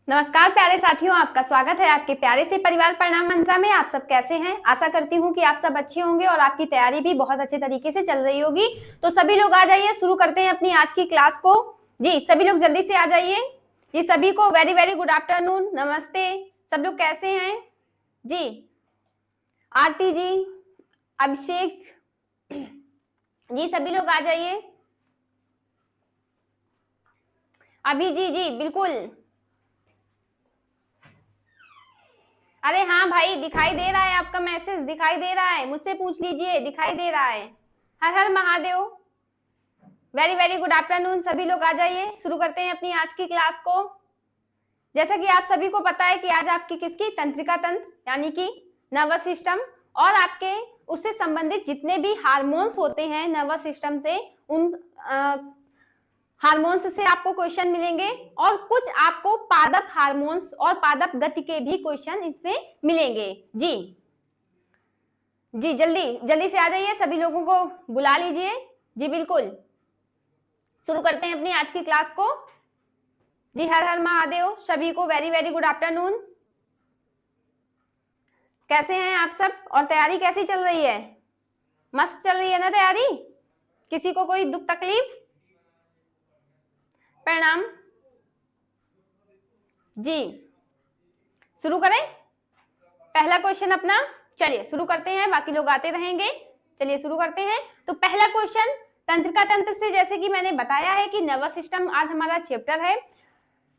नमस्कार प्यारे साथियों, आपका स्वागत है आपके प्यारे से परिवार प्रणाम मंत्रा में। आप सब कैसे हैं? आशा करती हूँ कि आप सब अच्छे होंगे और आपकी तैयारी भी बहुत अच्छे तरीके से चल रही होगी। तो सभी लोग आ जाइए, शुरू करते हैं अपनी आज की क्लास को। जी सभी लोग जल्दी से आ जाइए। जी सभी को वेरी वेरी गुड आफ्टरनून, नमस्ते। सब लोग कैसे हैं? जी आरती जी, अभिषेक जी, सभी लोग आ जाइए। अभी जी जी बिल्कुल। अरे हाँ भाई, दिखाई दे रहा है आपका मैसेज, दिखाई दे रहा है, मुझसे पूछ लीजिए, दिखाई दे रहा है। हर हर Mahadev. Very very good afternoon, सभी लोग आ जाइए, शुरू करते हैं अपनी आज की क्लास को। जैसा कि आप सभी को पता है कि आज आपकी किसकी तंत्रिका तंत्र यानी कि नर्वस सिस्टम और आपके उससे संबंधित जितने भी हार्मोन्स होते हैं नर्वस सिस्टम से, उन हार्मोन्स से आपको क्वेश्चन मिलेंगे और कुछ आपको पादप हार्मोन्स और पादप गति के भी क्वेश्चन इसमें मिलेंगे। जी जी जल्दी जल्दी से आ जाइए, सभी लोगों को बुला लीजिए। जी बिल्कुल, शुरू करते हैं अपनी आज की क्लास को। जी हर हर महादेव, सभी को वेरी वेरी गुड आफ्टरनून। कैसे हैं आप सब और तैयारी कैसी चल रही है? मस्त चल रही है ना तैयारी? किसी को कोई दुख तकलीफ? प्रणाम जी। शुरू करें पहला क्वेश्चन अपना। चलिए शुरू करते हैं, बाकी लोग आते रहेंगे। चलिए शुरू करते हैं। तो पहला क्वेश्चन तंत्रिका तंत्र से, जैसे कि मैंने बताया है कि नर्वस सिस्टम आज हमारा चैप्टर है।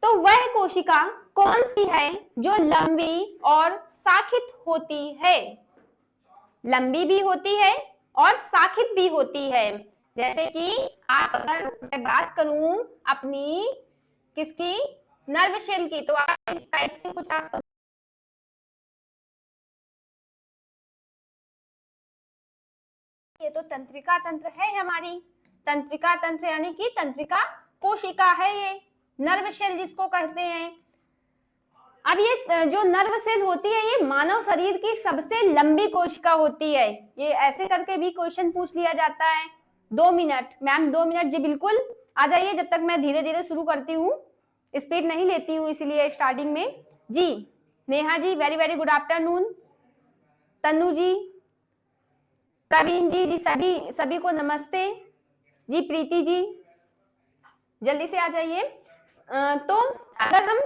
तो वह कोशिका कौन सी है जो लंबी और शाखित होती है? लंबी भी होती है और शाखित भी होती है। जैसे कि आप अगर मैं बात करूं अपनी किसकी, नर्व शेल की, तो आप इस टाइप से कुछ आप ये तो तंत्रिका तंत्र है हमारी। तंत्रिका तंत्र यानी कि तंत्रिका कोशिका है ये, नर्व शेल जिसको कहते हैं। अब ये जो नर्व सेल होती है ये मानव शरीर की सबसे लंबी कोशिका होती है। ये ऐसे करके भी क्वेश्चन पूछ लिया जाता है। 2 मिनट मैम, 2 मिनट। जी बिल्कुल आ जाइए, जब तक मैं धीरे धीरे शुरू करती हूँ, स्पीड नहीं लेती हूँ इसलिए स्टार्टिंग में। जी Neha ji very very good afternoon. Tannu ji, Praveen ji, जी सभी सभी को नमस्ते। जी प्रीति जी जल्दी से आ जाइए। तो अगर हम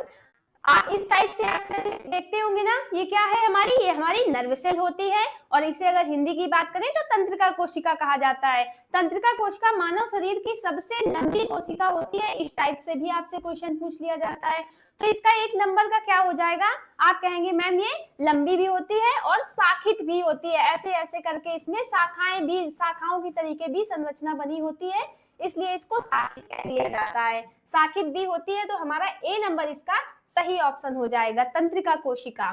आप इस टाइप से अक्सर देखते होंगे ना, ये क्या है हमारी, ये हमारी नर्व सेल होती है और इसे अगर हिंदी की बात करें तो तंत्रिका कोशिका कहा जाता है। तंत्रिका कोशिका मानव शरीर की सबसे लंबी कोशिका होती है। इस टाइप से भी आपसे क्वेश्चन पूछ लिया जाता है। तो इसका 1 नंबर का क्या हो जाएगा? आप कहेंगे मैम ये लंबी भी होती है और शाखित भी होती है। ऐसे ऐसे करके इसमें शाखाएं भी, शाखाओं की तरीके भी संरचना बनी होती है, इसलिए इसको शाखित कह दिया जाता है। शाखित भी होती है, तो हमारा ए नंबर इसका सही ऑप्शन हो जाएगा, तंत्रिका कोशिका।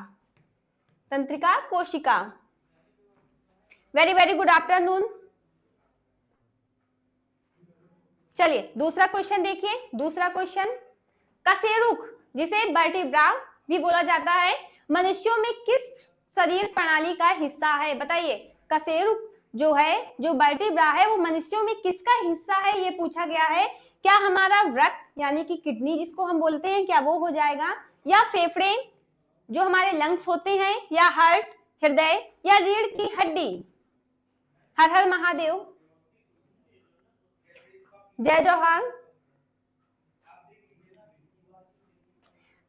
तंत्रिका कोशिका। Very very good afternoon. चलिए दूसरा क्वेश्चन देखिए। दूसरा क्वेश्चन, कशेरुक जिसे वर्टिब्रा भी बोला जाता है, मनुष्यों में किस शरीर प्रणाली का हिस्सा है? बताइए, कशेरुक जो है, जो वर्टिब्रा है, वो मनुष्यों में किसका हिस्सा है ये पूछा गया है। क्या हमारा वृक्क यानी कि किडनी जिसको हम बोलते हैं, क्या वो हो जाएगा, या फेफड़े जो हमारे लंग्स होते हैं, या हार्ट हृदय, या रीढ़ की हड्डी? हर हर महादेव, जय जवाहर।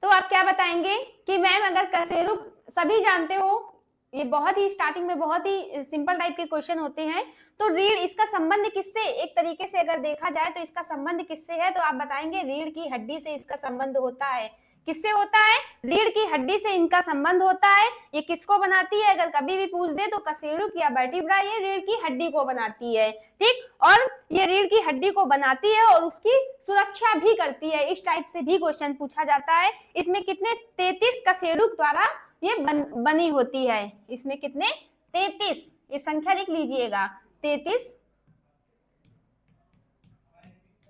तो आप क्या बताएंगे कि मैम अगर कशेरुक सभी जानते हो, ये बहुत ही स्टार्टिंग में बहुत ही सिंपल टाइप के क्वेश्चन होते हैं। तो रीढ़, इसका संबंध किससे, एक तरीके से अगर देखा जाए तो इसका संबंध किससे है, तो आप बताएंगे रीढ़ की हड्डी से इसका संबंध होता है। किससे होता है? रीढ़ की हड्डी से इनका संबंध होता है। ये किसको बनाती है अगर कभी भी पूछ दे तो कशेरुक या वर्टिब्रा ये रीढ़ की हड्डी को बनाती है। ठीक, और ये रीढ़ की हड्डी को बनाती है और उसकी सुरक्षा भी करती है। इस टाइप से भी क्वेश्चन पूछा जाता है। इसमें कितने 33 कशेरुक द्वारा ये बनी होती है। इसमें कितने? 33, ये संख्या लिख लीजिएगा, 33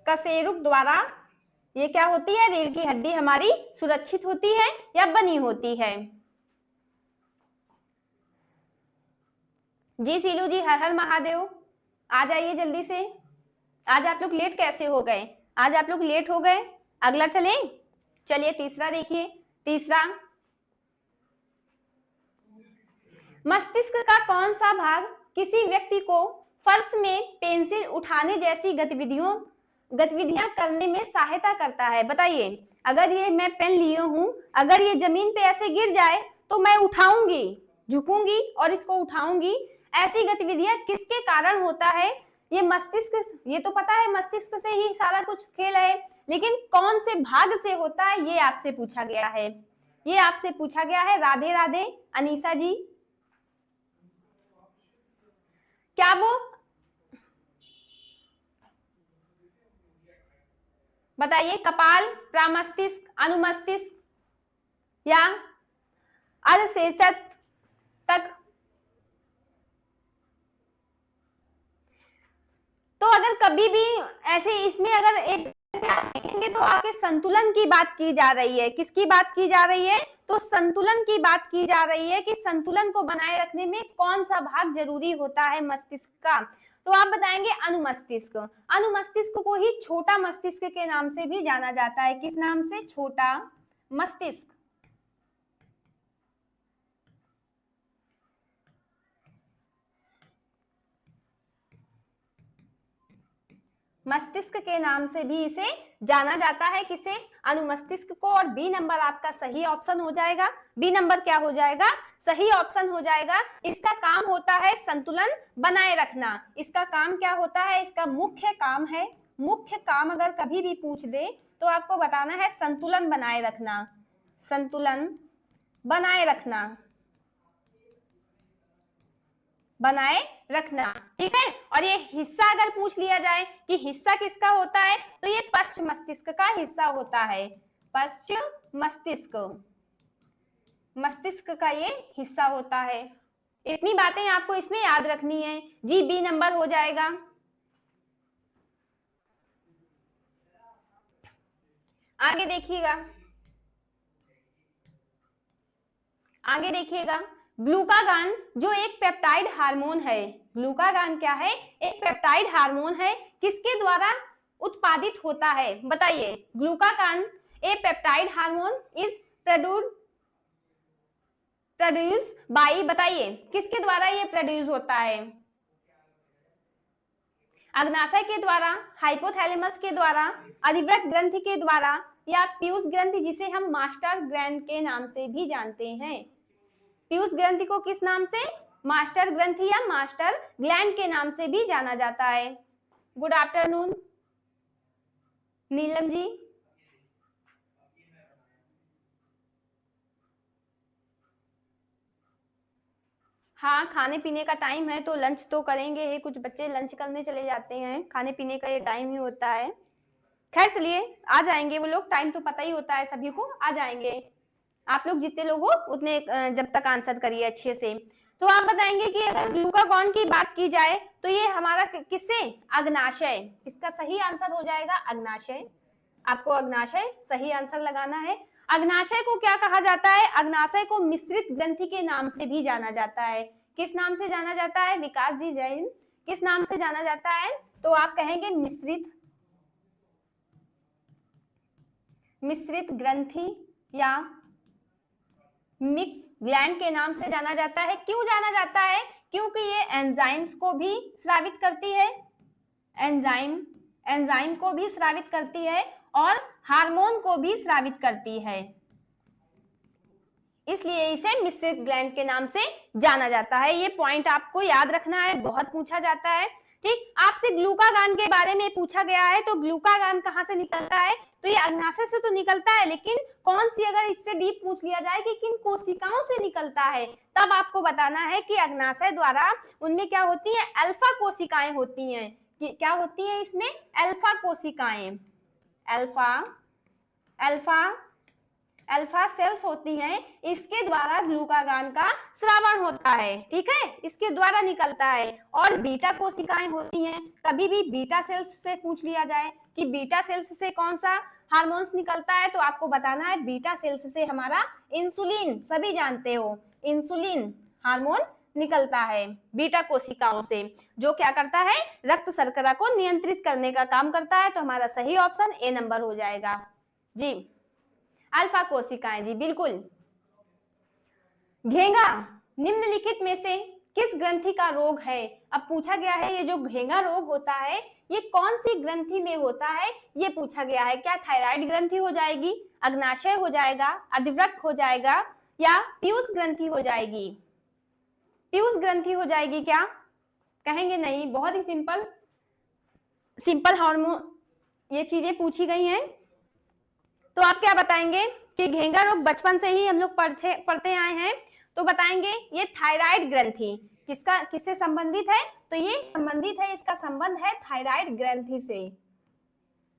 कशेरुक द्वारा ये क्या होती है, रीढ़ की हड्डी हमारी सुरक्षित होती है या बनी होती है। जी सीलू जी, हर हर महादेव, आ जाइए जल्दी से। आज आप लोग लेट कैसे हो गए? आज आप लोग लेट हो गए। अगला चलें? चलिए तीसरा देखिए। तीसरा, मस्तिष्क का कौन सा भाग किसी व्यक्ति को फर्श में पेंसिल उठाने जैसी गतिविधियां करने में सहायता करता है? बताइए, अगर ये मैं पेन लिए हूं, अगर ये जमीन पे ऐसे गिर जाए तो मैं उठाऊंगी, झुकूंगी और इसको उठाऊंगी। ऐसी गतिविधियां किसके कारण होता है? ये मस्तिष्क, ये तो पता है मस्तिष्क से ही सारा कुछ खेल है, लेकिन कौन से भाग से होता है ये आपसे पूछा गया है। ये आपसे पूछा गया है। राधे राधे अनीसा जी। क्या वो बताइए, कपाल, प्रामस्तिष्क, अनुमस्तिष्क या अर्धसेचक तक? तो अगर कभी भी ऐसे इसमें अगर एक देखेंगे तो आपके संतुलन की बात की जा रही है। किसकी बात की जा रही है? तो संतुलन की बात की जा रही है कि संतुलन को बनाए रखने में कौन सा भाग जरूरी होता है मस्तिष्क का। तो आप बताएंगे अनुमस्तिष्क। अनुमस्तिष्क को ही छोटा मस्तिष्क के नाम से भी जाना जाता है। किस नाम से? छोटा मस्तिष्क। मस्तिष्क के नाम से भी इसे जाना जाता है। किसे? अनुमस्तिष्क को। और बी नंबर आपका सही ऑप्शन हो जाएगा। बी नंबर क्या हो जाएगा? सही ऑप्शन हो जाएगा। इसका काम होता है संतुलन बनाए रखना। इसका काम क्या होता है? इसका मुख्य काम है, मुख्य काम अगर कभी भी पूछ दे तो आपको बताना है संतुलन बनाए रखना। संतुलन बनाए रखना, बनाए रखना, ठीक है। और ये हिस्सा अगर पूछ लिया जाए कि हिस्सा किसका होता है, तो ये पश्च मस्तिष्क का हिस्सा होता है। पश्च मस्तिष्क, मस्तिष्क का ये हिस्सा होता है। इतनी बातें आपको इसमें याद रखनी है जी। बी नंबर हो जाएगा। आगे देखिएगा, आगे देखिएगा। ग्लूकागान जो एक पेप्टाइड हार्मोन है, ग्लूकागान क्या है? एक पेप्टाइड हार्मोन है। किसके द्वारा उत्पादित होता है? बताइए। Glucagon a peptide hormone is produce by, बताइए किसके द्वारा ये प्रोड्यूस होता है? अग्नाशय के द्वारा, हाइपोथैलेमस के द्वारा, अधिवृक्क ग्रंथि के द्वारा, या पीयूष ग्रंथि जिसे हम मास्टर ग्लैंड के नाम से भी जानते हैं। पीयूष ग्रंथि को किस नाम से? मास्टर ग्रंथि या मास्टर ग्लैंड के नाम से भी जाना जाता है। Good afternoon Neelam ji. हाँ, खाने पीने का टाइम है तो लंच तो करेंगे ही। कुछ बच्चे लंच करने चले जाते हैं, खाने पीने का ये टाइम ही होता है। खैर चलिए, आ जाएंगे वो लोग, टाइम तो पता ही होता है सभी को, आ जाएंगे। आप लोग जितने लोग हो उतने जब तक आंसर करिए अच्छे से। तो आप बताएंगे कि अगर ग्लूकागॉन की बात की जाए तो ये हमारा किससे? अग्नाशय। इसका सही आंसर हो जाएगा अग्नाशय। आपको अग्नाशय सही आंसर लगाना है। अग्नाशय को क्या कहा जाता है? अग्नाशय को मिश्रित ग्रंथि के नाम से भी जाना जाता है। किस नाम से जाना जाता है? विकास जी जय हिंद। किस नाम से जाना जाता है? तो आप कहेंगे मिश्रित ग्रंथि या मिक्स ग्लैंड के नाम से जाना जाता है। क्यों जाना जाता है? क्योंकि ये एंजाइम्स को भी स्रावित करती है, एंजाइम को भी स्रावित करती है और हार्मोन को भी स्रावित करती है, इसलिए इसे मिश्रित ग्लैंड के नाम से जाना जाता है। ये पॉइंट आपको याद रखना है, बहुत पूछा जाता है। ठीक, आपसे ग्लूकागान के बारे में पूछा गया है, तो ग्लूकागान कहाँ से निकलता है? तो ये अग्नाशय से तो निकलता है, लेकिन कौन सी, अगर इससे डीप पूछ लिया जाए कि किन कोशिकाओं से निकलता है, तब आपको बताना है कि अग्नाशय द्वारा उनमें क्या होती है? अल्फा कोशिकाएं होती हैं। क्या होती है इसमें? अल्फा कोशिकाएं, अल्फा सेल्स होती हैं। इसके द्वारा ग्लूकागान का स्रावण होता है, ठीक है, इसके द्वारा निकलता है। और बीटा कोशिकाएं होती हैं। कभी भी बीटा सेल्स से पूछ लिया जाए कि बीटा सेल्स से कौन सा हार्मोन्स निकलता है, तो आपको बताना है बीटा सेल्स से हमारा इंसुलिन, सभी जानते हो इंसुलिन हार्मोन निकलता है बीटा कोशिकाओं से, जो क्या करता है? रक्त शर्करा को नियंत्रित करने का काम करता है। तो हमारा सही ऑप्शन ए नंबर हो जाएगा जी। अल्फा कोशिकाएं, जी बिल्कुल। घेंगा निम्नलिखित में से किस ग्रंथि का रोग है? अब पूछा गया है ये जो घेंगा रोग होता है ये कौन सी ग्रंथि में होता है, ये पूछा गया है। क्या थायराइड ग्रंथि हो जाएगी, अग्नाशय हो जाएगा, अधिवृक्क हो जाएगा, या पीयूष ग्रंथि हो जाएगी? पीयूष ग्रंथि हो जाएगी क्या? कहेंगे नहीं, बहुत ही सिंपल सिंपल हार्मोन ये चीजें पूछी गई हैं। तो आप क्या बताएंगे कि घेंगा रोग बचपन से ही हम लोग पढ़ते आए हैं, तो बताएंगे ये थायराइड ग्रंथि किससे संबंधित है? तो ये संबंधित है, इसका संबंध है थायराइड ग्रंथि से।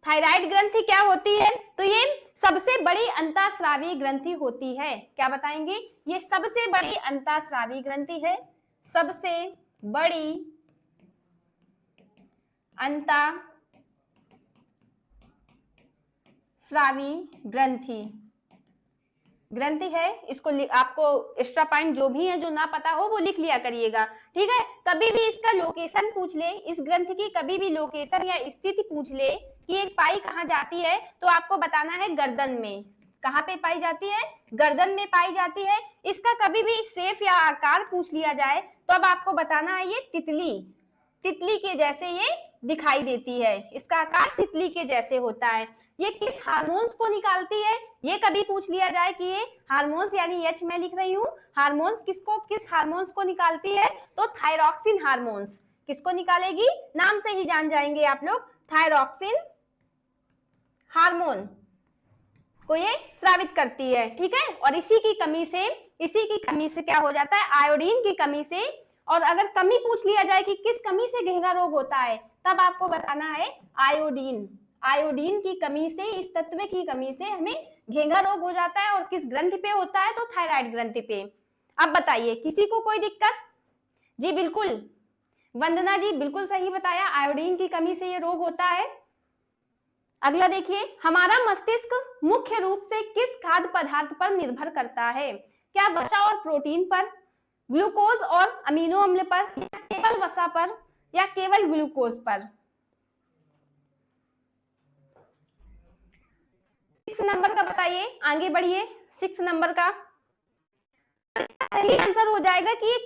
थायराइड ग्रंथि क्या होती है? तो ये सबसे बड़ी अंतःस्रावी ग्रंथि होती है। क्या बताएंगे? ये सबसे बड़ी अंतःस्रावी ग्रंथि है, सबसे बड़ी अंतःस्रावी ग्रंथि है। इसको आपको एक्स्ट्रा पॉइंट जो भी है जो ना पता हो वो लिख लिया करिएगा, ठीक है। कभी भी इसका लोकेशन पूछ ले, इस ग्रंथि की कभी भी लोकेशन या स्थिति पूछ ले कि एक पाई कहाँ जाती है, तो आपको बताना है गर्दन में। कहाँ पे पाई जाती है? गर्दन में पाई जाती है। इसका कभी भी शेप या आकार पूछ लिया जाए तो अब आपको बताना है ये तितली के जैसे ये दिखाई देती है, इसका आकार तितली के जैसे होता है। ये किस हार्मोन्स को निकालती है? ये कभी पूछ लिया जाए कि ये हार्मोन्स, यानी एच मैं लिख रही हूँ, हार्मोन्स किस हार्मोन्स को निकालती है? तो थायरॉक्सिन हार्मोन्स। किसको निकालेगी? नाम से ही जान जाएंगे आप लोग, थायरॉक्सिन हार्मोन को ये स्रावित करती है, ठीक है। और इसी की कमी से क्या हो जाता है? आयोडीन की कमी से। और अगर कमी पूछ लिया जाए कि किस कमी से घेंगा रोग होता है, तब आपको बताना है आयोडीन की कमी से, इस तत्व की कमी से हमें घेंगा रोग हो जाता है। और किस ग्रंथि पे होता है? तो थायराइड ग्रंथि पे। अब बताइए किसी को कोई दिक्कत? जी बिल्कुल, वंदना जी बिल्कुल सही बताया, आयोडीन की कमी से ये रोग होता है। अगला देखिए, हमारा मस्तिष्क मुख्य रूप से किस खाद्य पदार्थ पर निर्भर करता है? क्या वसा और प्रोटीन पर, ग्लूकोज और अमीनो अम्ल पर, या केवल वसा पर, या केवल ग्लूकोज पर? 6 नंबर का बताइए, आगे बढ़िए। 6 नंबर का सही आंसर हो जाएगा कि ये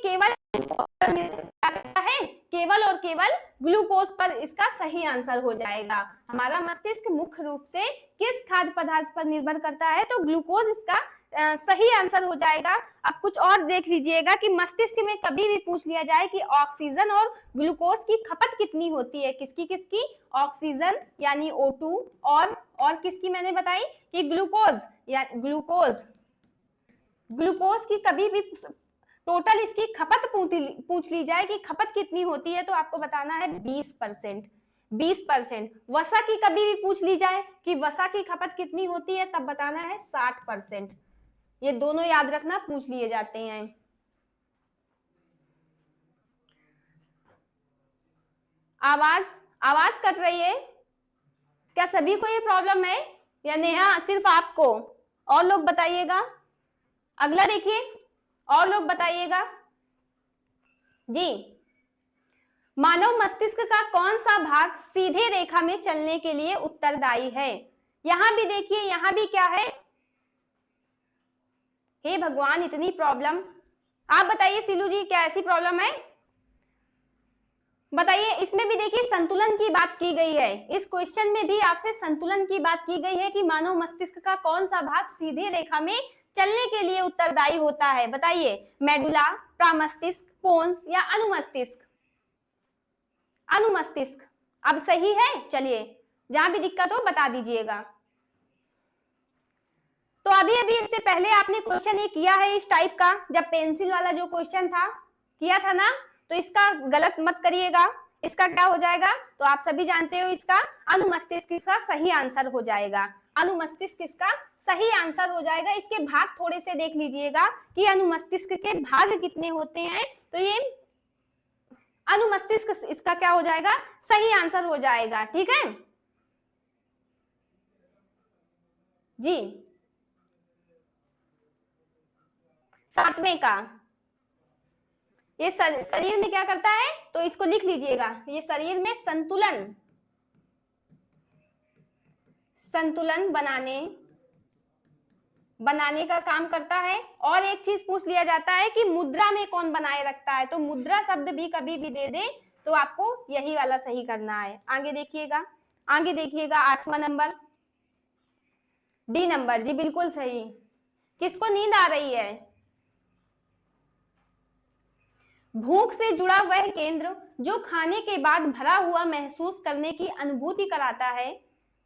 केवल और केवल ग्लूकोज पर इसका सही आंसर हो जाएगा। हमारा मस्तिष्क मुख्य रूप से किस खाद्य पदार्थ पर निर्भर करता है? तो ग्लूकोज इसका सही आंसर हो जाएगा। अब कुछ और देख लीजिएगा कि मस्तिष्क में कभी भी पूछ लिया जाए कि ऑक्सीजन और ग्लूकोज की खपत कितनी होती है, किसकी? ऑक्सीजन यानी O2 और किसकी मैंने बताई कि ग्लूकोज की कभी भी टोटल इसकी खपत पूछ ली जाए कि खपत कितनी होती है, तो आपको बताना है 20%। वसा की कभी भी पूछ ली जाए कि वसा की खपत कितनी होती है, तब बताना है 60%। ये दोनों याद रखना, पूछ लिए जाते हैं। आवाज कट रही है क्या? सभी को ये प्रॉब्लम है या नेहा सिर्फ आपको? और लोग बताइएगा। अगला देखिए, और लोग बताइएगा जी। मानव मस्तिष्क का कौन सा भाग सीधे रेखा में चलने के लिए उत्तरदायी है? यहां भी देखिए, यहां भी क्या है? हे भगवान, इतनी प्रॉब्लम। आप बताइए सिलू जी, क्या ऐसी प्रॉब्लम है? बताइए। इसमें भी देखिए संतुलन की बात की गई है, इस क्वेश्चन में भी आपसे संतुलन की बात की गई है कि मानव मस्तिष्क का कौन सा भाग सीधे रेखा में चलने के लिए उत्तरदायी होता है? बताइए, मेडुला, प्रामस्तिष्क, पोन्स या अनुमस्तिष्क? अनुमस्तिष्क। अब सही है? चलिए, जहां भी दिक्कत हो बता दीजिएगा। तो अभी इससे पहले आपने क्वेश्चन ये किया है इस टाइप का, जब पेंसिल वाला जो क्वेश्चन था किया था ना, तो इसका गलत मत करिएगा। इसका क्या हो जाएगा? तो आप सभी जानते हो, इसका अनुमस्तिष्क इसका सही आंसर हो जाएगा। अनुमस्तिष्क इसका सही आंसर हो जाएगा। इसके भाग थोड़े से देख लीजिएगा कि अनुमस्तिष्क के भाग कितने होते हैं, तो ये अनुमस्तिष्क इसका क्या हो जाएगा? सही आंसर हो जाएगा, ठीक है जी। 7वें का ये शरीर में क्या करता है, तो इसको लिख लीजिएगा। ये शरीर में संतुलन बनाने बनाने का काम करता है। और एक चीज पूछ लिया जाता है कि मुद्रा में कौन बनाए रखता है, तो मुद्रा शब्द भी कभी भी दे दे तो आपको यही वाला सही करना है। आगे देखिएगा, आगे देखिएगा 8वां नंबर, डी नंबर। जी बिल्कुल सही। किसको नींद आ रही है? भूख से जुड़ा वह केंद्र जो खाने के बाद भरा हुआ महसूस करने की अनुभूति कराता है,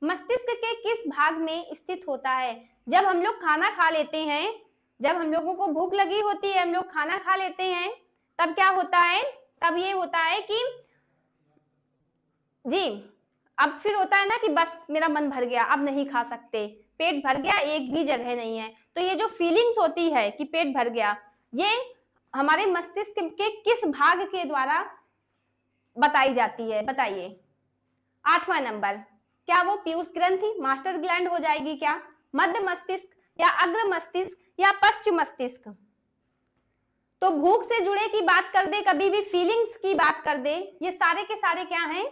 मस्तिष्क के किस भाग में स्थित होता है? जब हम लोग खाना खा लेते हैं, जब हम लोगों को भूख लगी होती है, हम लोग खाना खा लेते हैं, तब क्या होता है? तब ये होता है कि जी अब फिर होता है ना कि बस मेरा मन भर गया, अब नहीं खा सकते, पेट भर गया, एक भी जगह नहीं है। तो ये जो फीलिंग्स होती है कि पेट भर गया, ये हमारे मस्तिष्क के किस भाग के द्वारा बताई जाती है? बताइए। 8वां नंबर, क्या वो पीयूष ग्रंथि, मास्टर ग्लैंड हो जाएगी क्या, मध्य मस्तिष्क या अग्र मस्तिष्क या पश्चिम मस्तिष्क? तो भूख से जुड़े की बात कर दे, कभी भी फीलिंग्स की बात कर दे, ये सारे के सारे क्या हैं?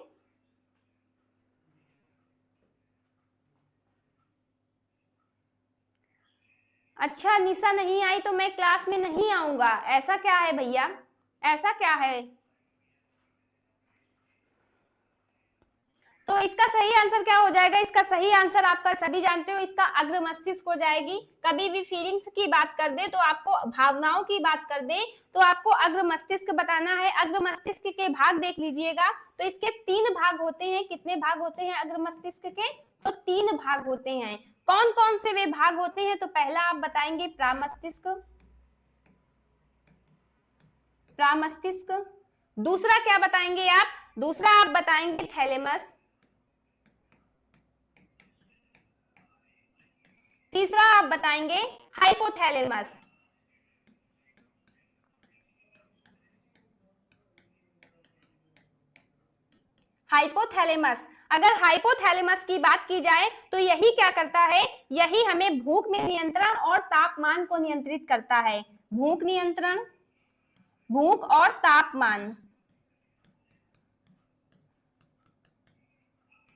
अच्छा निशा नहीं आई तो मैं क्लास में नहीं आऊंगा, ऐसा क्या है भैया, ऐसा क्या है? तो इसका सही आंसर क्या हो जाएगा? इसका सही आंसर आपका सभी जानते हो, इसका अग्र मस्तिष्क हो जाएगी। कभी भी फीलिंग्स की बात कर दे तो आपको, भावनाओं की बात कर दे तो आपको अग्र मस्तिष्क बताना है। अग्र मस्तिष्क के भाग देख लीजिएगा, तो इसके 3 भाग होते हैं। कितने भाग होते हैं अग्र मस्तिष्क के? तो 3 भाग होते हैं। कौन कौन से वे भाग होते हैं? तो पहला आप बताएंगे प्रामस्तिष्क, प्रामस्तिष्क। दूसरा क्या बताएंगे आप? दूसरा आप बताएंगे थैलेमस। तीसरा आप बताएंगे हाइपोथैलेमस। हाइपोथैलेमस, अगर हाइपोथैलेमस की बात की जाए तो यही क्या करता है? यही हमें भूख में नियंत्रण और तापमान को नियंत्रित करता है। भूख नियंत्रण, भूख और तापमान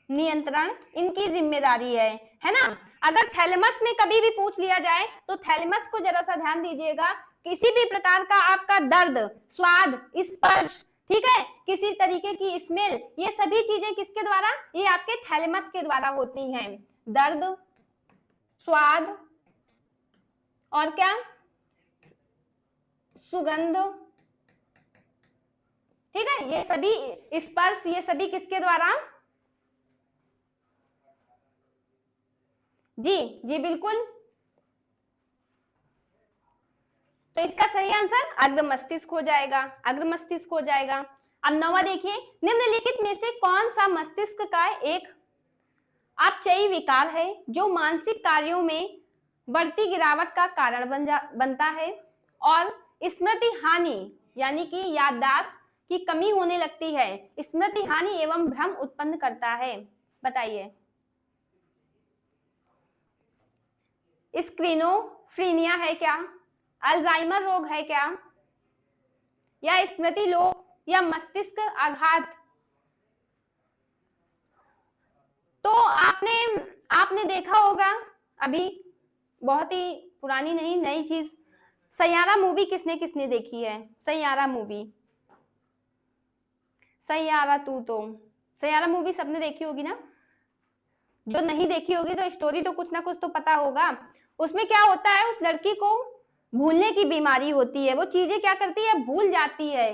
नियंत्रण इनकी जिम्मेदारी है ना। अगर थैलेमस में कभी भी पूछ लिया जाए तो थैलेमस को जरा सा ध्यान दीजिएगा। किसी भी प्रकार का आपका दर्द, स्वाद, स्पर्श, ठीक है, किसी तरीके की स्मेल, ये सभी चीजें किसके द्वारा? ये आपके थैलेमस के द्वारा होती हैं। दर्द, स्वाद और क्या? सुगंध, ठीक है, ये सभी, स्पर्श, ये सभी किसके द्वारा? जी जी बिल्कुल। तो इसका सही आंसर अग्र मस्तिष्क हो जाएगा, अग्र मस्तिष्क हो जाएगा। अब 9वां देखिए, निम्नलिखित में से कौन सा मस्तिष्क का एक अपचयी विकार है जो मानसिक कार्यों में बढ़ती गिरावट का कारण बनता है और स्मृति हानि यानी कि याददाश्त की कमी होने लगती है, स्मृति हानि एवं भ्रम उत्पन्न करता है? बताइए। स्क्रीनोफ्रीनिया है क्या, अल्जाइमर रोग है क्या, या स्मृति लोप या मस्तिष्क आघात? तो आपने देखा होगा, अभी बहुत ही पुरानी नहीं, नई चीज, सैयारा मूवी किसने किसने देखी है? सैयारा मूवी, सैयारा तू तो, सैयारा मूवी सबने देखी होगी ना। जो नहीं देखी होगी तो स्टोरी तो कुछ ना कुछ तो पता होगा। उसमें क्या होता है, उस लड़की को भूलने की बीमारी होती है, वो चीजें क्या करती है? भूल जाती है।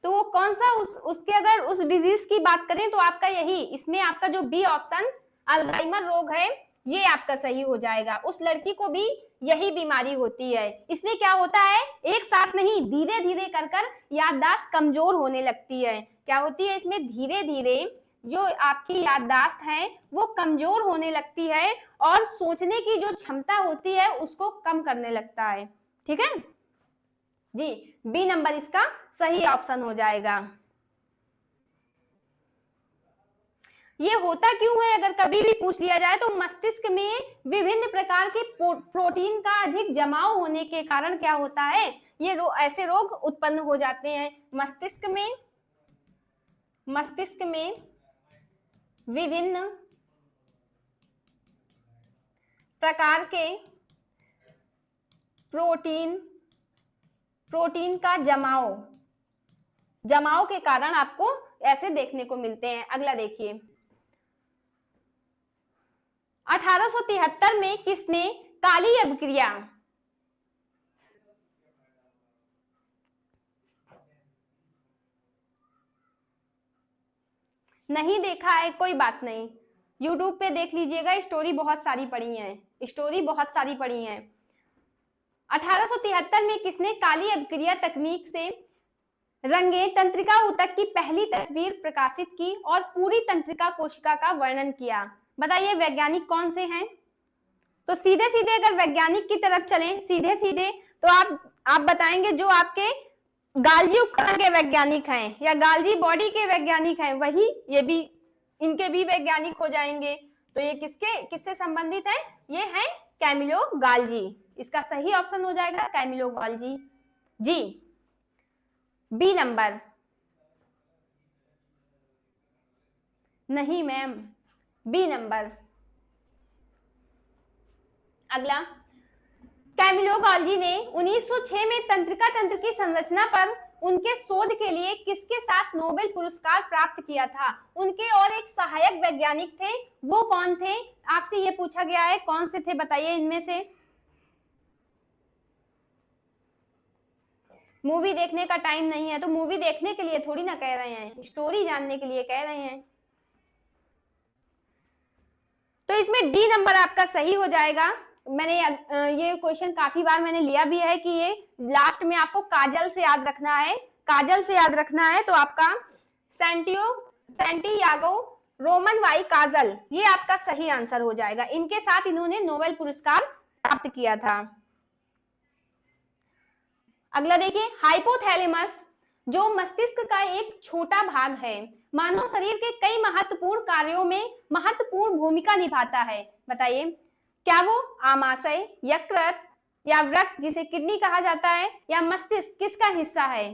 तो वो कौन सा उसके अगर उस डिजीज की बात करें तो आपका यही, इसमें आपका जो बी ऑप्शन अल्जाइमर रोग है ये आपका सही हो जाएगा। उस लड़की को भी यही बीमारी होती है। इसमें क्या होता है, एक साथ नहीं, धीरे धीरे कर कर याददाश्त कमजोर होने लगती है। क्या होती है इसमें? धीरे धीरे जो आपकी याददाश्त है वो कमजोर होने लगती है और सोचने की जो क्षमता होती है उसको कम करने लगता है। ठीक है जी, बी नंबर इसका सही ऑप्शन हो जाएगा। ये होता क्यों है अगर कभी भी पूछ लिया जाए तो मस्तिष्क में विभिन्न प्रकार के प्रोटीन का अधिक जमाव होने के कारण क्या होता है, ये ऐसे रोग उत्पन्न हो जाते हैं। मस्तिष्क में विभिन्न प्रकार के प्रोटीन का जमाव के कारण आपको ऐसे देखने को मिलते हैं। अगला देखिए, 1873 में किसने काली अभिक्रिया नहीं देखा है, कोई बात नहीं, यूट्यूब पे देख लीजिएगा, स्टोरी बहुत सारी पड़ी है। 1873 में किसने काली अभिक्रिया तकनीक से रंगे तंत्रिका ऊतक की पहली तस्वीर प्रकाशित की और पूरी तंत्रिका कोशिका का वर्णन किया? बताइए वैज्ञानिक कौन से हैं? तो सीधे सीधे अगर वैज्ञानिक की तरफ चलें सीधे सीधे तो आप बताएंगे जो आपके गाल्जी उपकरण के वैज्ञानिक हैं या गाल्जी बॉडी के वैज्ञानिक हैं, वही ये भी इनके भी वैज्ञानिक हो जाएंगे। तो ये किससे संबंधित है? ये है कैमिलो गाल्जी। इसका सही ऑप्शन हो जाएगा कैमिलो गाल्जी जी। बी नंबर, नहीं मैम, बी नंबर। अगला, कैमिलो गाल्जी ने 1906 में तंत्रिका तंत्र की संरचना पर उनके शोध के लिए किसके साथ नोबेल पुरस्कार प्राप्त किया था? उनके और एक सहायक वैज्ञानिक थे, वो कौन थे? आपसे ये पूछा गया है, कौन से थे बताइए इनमें से? मूवी देखने का टाइम नहीं है तो मूवी देखने के लिए थोड़ी ना कह रहे हैं, स्टोरी जानने के लिए कह रहे हैं। तो इसमें डी नंबर आपका सही हो जाएगा। मैंने ये क्वेश्चन काफी बार मैंने लिया भी है कि ये लास्ट में आपको काजल से याद रखना है, काजल से याद रखना है। तो आपका सैंटियागो रोमन वाई काजल, ये आपका सही आंसर हो जाएगा। इनके साथ इन्होंने नोबेल पुरस्कार प्राप्त किया था। अगला देखिए, हाइपोथैलेमस जो मस्तिष्क का एक छोटा भाग है, मानव शरीर के कई महत्वपूर्ण कार्यों में महत्वपूर्ण भूमिका निभाता है। बताइए क्या वो आमाशय, यकृत या वृक्क जिसे किडनी कहा जाता है, या मस्तिष्क, किसका हिस्सा है?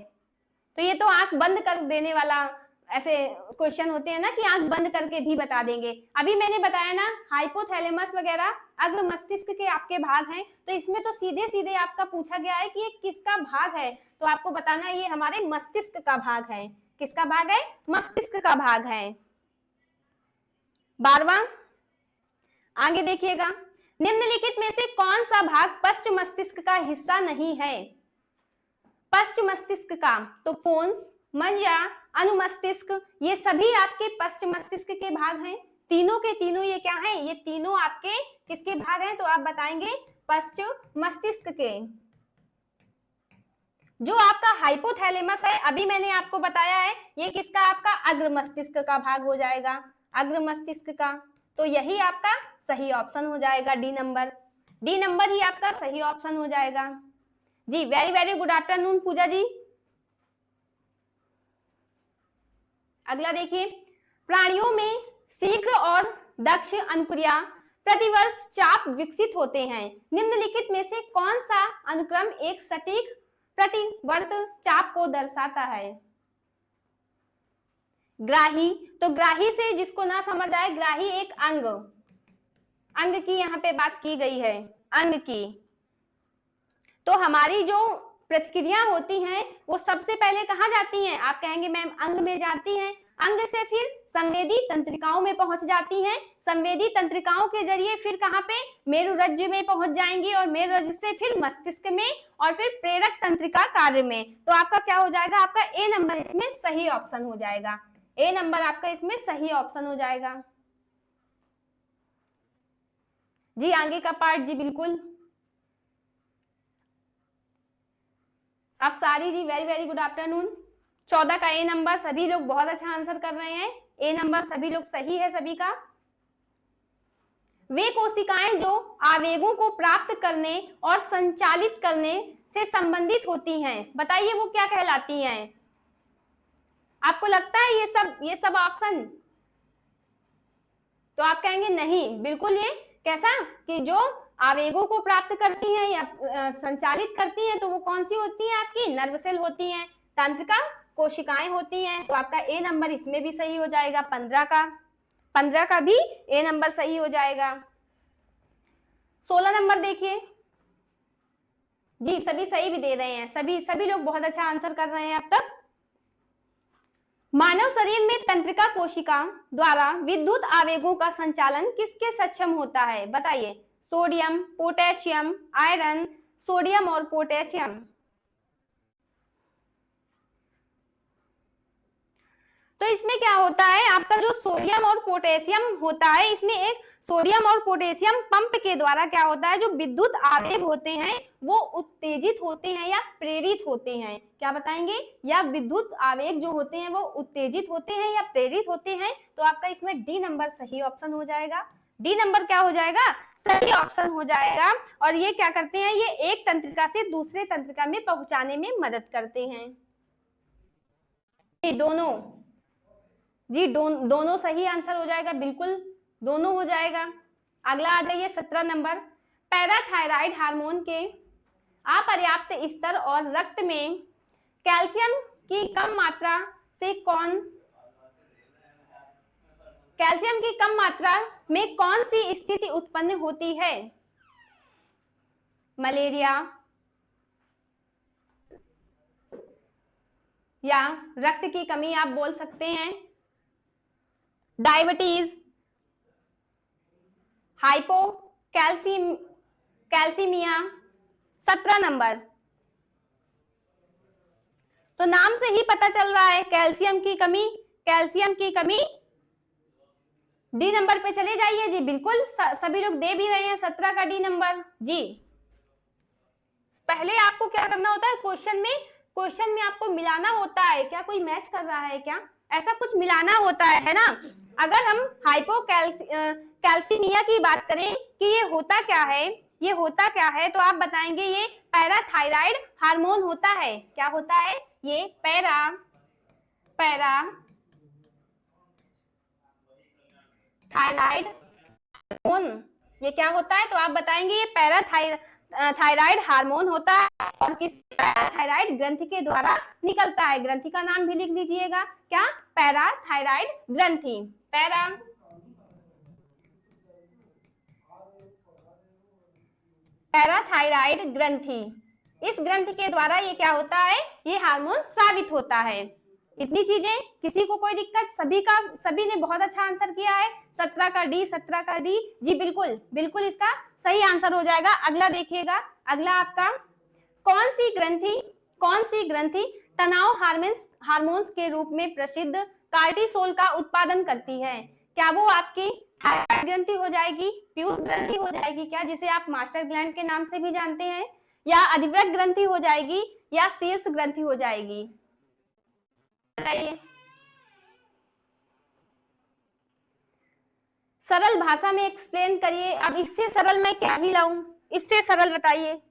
तो ये तो आंख बंद कर देने वाला ऐसे क्वेश्चन होते हैं ना कि आंख बंद करके भी बता देंगे। अभी मैंने बताया ना हाइपोथैलेमस वगैरह अग्र मस्तिष्क के आपके भाग हैं, तो इसमें तो सीधे सीधे आपका पूछा गया है कि ये किसका भाग है, तो आपको बताना ये हमारे मस्तिष्क का भाग है। किसका भाग है? मस्तिष्क का भाग है। 12वां, आगे देखिएगा, निम्नलिखित में से कौन सा भाग पश्च मस्तिष्क का हिस्सा नहीं है? पश्च मस्तिष्क का, तो पोन्स, मज्जा, अनुमस्तिष्क, ये सभी आपके पश्च मस्तिष्क के भाग हैं। तीनों के तीनों ये क्या हैं? ये तीनों आपके किसके भाग हैं? तो आप बताएंगे पश्च मस्तिष्क के। जो आपका हाइपोथैलेमस है, अभी मैंने आपको बताया है, ये किसका? आपका अग्र मस्तिष्क का भाग हो जाएगा, अग्र मस्तिष्क का। तो यही आपका सही ऑप्शन हो जाएगा, डी नंबर। डी नंबर ही आपका सही ऑप्शन हो जाएगा जी। वेरी वेरी गुड आफ्टरनून पूजा जी। अगला देखिए, प्राणियों में शीघ्र और दक्ष अनुक्रिया प्रतिवर्ष चाप विकसित होते हैं। निम्नलिखित में से कौन सा अनुक्रम एक सटीक प्रतिवर्त चाप को दर्शाता है? ग्राही, तो ग्राही से जिसको ना समझ आए, ग्राही एक अंग की यहाँ पे बात की गई है, अंग की। तो हमारी जो प्रतिक्रिया होती हैं वो सबसे पहले कहाँ जाती हैं? आप कहेंगे मैम अंग में जाती हैं, अंग से फिर संवेदी तंत्रिकाओं में पहुंच जाती हैं, संवेदी तंत्रिकाओं के जरिए फिर कहाँ पे? मेरुरज्जु में पहुंच जाएंगी, और मेरुरज्जु से फिर मस्तिष्क में, और फिर प्रेरक तंत्रिका कार्य में। तो आपका क्या हो जाएगा? आपका ए नंबर इसमें सही ऑप्शन हो जाएगा। ए नंबर आपका इसमें सही ऑप्शन हो जाएगा जी। आगे का पार्ट जी बिल्कुल। अफसारी जी वेरी वेरी गुड आफ्टरनून। 14 का ए नंबर, सभी लोग बहुत अच्छा आंसर कर रहे हैं। ए नंबर सभी लोग सही है सभी का। वे कोशिकाएं जो आवेगों को प्राप्त करने और संचालित करने से संबंधित होती हैं, बताइए वो क्या कहलाती हैं? आपको लगता है ये सब ऑप्शन? तो आप कहेंगे नहीं, बिल्कुल ये कैसा कि जो आवेगों को प्राप्त करती हैं या संचालित करती हैं, तो वो कौन सी होती है? आपकी नर्व सेल होती हैं, तंत्रिका कोशिकाएं होती हैं। तो आपका ए नंबर इसमें भी सही हो जाएगा। 15 का भी ए नंबर सही हो जाएगा। 16 नंबर देखिए, जी सभी सही भी दे रहे हैं, सभी लोग बहुत अच्छा आंसर कर रहे हैं अब तक। मानव शरीर में तंत्रिका कोशिका द्वारा विद्युत आवेगों का संचालन किसके सक्षम होता है, बताइए। सोडियम, पोटेशियम, आयरन, सोडियम और पोटेशियम। तो इसमें क्या होता है, आपका जो सोडियम और पोटेशियम होता है, इसमें एक सोडियम और पोटेशियम पंप के द्वारा क्या होता है, जो विद्युत आवेग होते हैं वो उत्तेजित होते हैं या प्रेरित होते हैं। क्या बताएंगे, या विद्युत आवेग जो होते हैं वो उत्तेजित होते हैं या प्रेरित होते हैं। तो आपका इसमें डी नंबर सही ऑप्शन हो जाएगा। डी नंबर क्या हो जाएगा, सही ऑप्शन हो जाएगा। और ये क्या करते हैं, ये एक तंत्रिका से दूसरे तंत्रिका में पहुंचाने में मदद करते हैं। दोनों जी दोनों सही आंसर हो जाएगा, बिल्कुल दोनों हो जाएगा। अगला आ जाइए 17 नंबर। पैराथायराइड हार्मोन के अपर्याप्त स्तर और रक्त में कैल्शियम की कम मात्रा में कौन सी स्थिति उत्पन्न होती है। मलेरिया, या रक्त की कमी आप बोल सकते हैं, डायबिटीज, कैल्सीमिया। 17 नंबर। तो नाम से ही पता चल रहा है कैल्शियम की कमी। डी नंबर पे चले जाइए जी, बिल्कुल सभी लोग दे भी रहे हैं 17 का डी नंबर जी। पहले आपको क्या करना होता है, क्वेश्चन में आपको मिलाना होता है, क्या कोई मैच कर रहा है क्या, ऐसा कुछ मिलाना होता है ना। अगर हम हाइपोकैल्सीमिया की बात करें कि ये होता क्या है, तो आप बताएंगे ये पैराथायराइड हार्मोन होता है। क्या होता है, ये पैराथायराइड हार्मोन, ये क्या होता है, तो आप बताएंगे ये पैराथायराइड हार्मोन होता है और किस पैराथायराइड ग्रंथि के द्वारा निकलता है। ग्रंथि का नाम भी लिख लीजिएगा, क्या, पैराथायराइड ग्रंथि। पैराथायराइड ग्रंथि, इस ग्रंथि के द्वारा ये क्या होता है, ये हार्मोन स्रावित होता है। इतनी चीजें, किसी को कोई दिक्कत, सभी ने बहुत अच्छा आंसर किया है। 17 का डी जी बिल्कुल इसका सही आंसर हो जाएगा। अगला देखिएगा, अगला आपका कौन सी ग्रंथि तनाव हार्मोन्स के रूप में प्रसिद्ध कार्टिसोल का उत्पादन करती है। क्या वो आपकी थायराइड ग्रंथि हो जाएगी, पीयूष ग्रंथि हो जाएगी क्या, जिसे आप मास्टर ग्लैंड के नाम से भी जानते हैं, या अधिवृक्क ग्रंथि हो जाएगी, या शीर्ष ग्रंथि हो जाएगी, बताइए। सरल भाषा में एक्सप्लेन करिए। अब इससे सरल मैं क्या ही लाऊं, इससे सरल बताइए।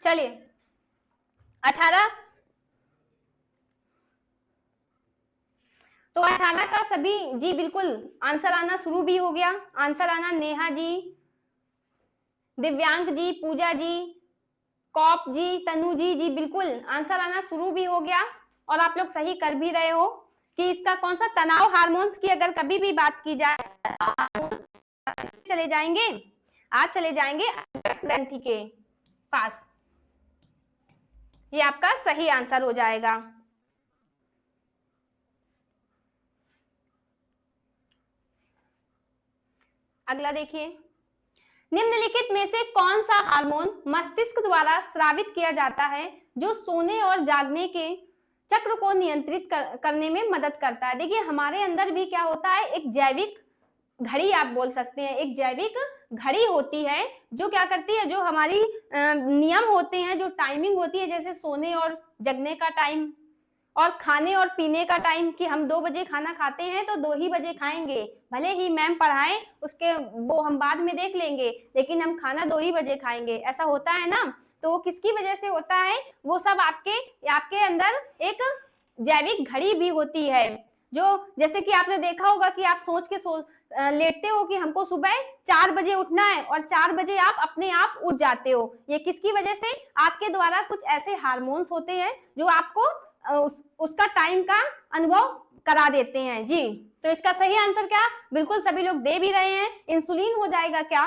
चलिए 18, तो 18 का सभी जी बिल्कुल आंसर आना शुरू भी हो गया। आंसर आना नेहा जी, दिव्यांश जी, पूजा जी, कॉप जी, तनु जी बिल्कुल आंसर आना शुरू भी हो गया। और आप लोग सही कर भी रहे हो कि इसका कौन सा तनाव हार्मोन्स की अगर कभी भी बात की जाए, चले जाएंगे ग्रंथि के पास। ये आपका सही आंसर हो जाएगा। अगला देखिए, निम्नलिखित में से कौन सा हार्मोन मस्तिष्क द्वारा स्रावित किया जाता है जो सोने और जागने के चक्र को नियंत्रित करने में मदद करता है। देखिए हमारे अंदर भी क्या होता है, एक जैविक घड़ी आप बोल सकते हैं, एक जैविक घड़ी होती है जो क्या करती है, जो हमारी नियम होते हैं, जो टाइमिंग होती है, जैसे सोने और जगने का टाइम और खाने और पीने का टाइम, कि हम 2 बजे खाना खाते हैं तो 2 ही बजे खाएंगे, भले ही मैम पढ़ाएं उसके वो हम बाद में देख लेंगे, लेकिन हम खाना 2 ही बजे खाएंगे, ऐसा होता है ना। तो वो किसकी वजह से होता है, वो सब आपके अंदर एक जैविक घड़ी भी होती है, जो जैसे कि आपने देखा होगा कि आप सोच के लेटते हो कि हमको सुबह 4 बजे उठना है और 4 बजे आप अपने आप उठ जाते हो। ये किसकी वजह से, आपके द्वारा कुछ ऐसे हार्मोन्स होते हैं जो आपको उसका टाइम का अनुभव करा देते हैं जी। तो इसका सही आंसर क्या, बिल्कुल सभी लोग दे भी रहे हैं, इंसुलिन हो जाएगा क्या,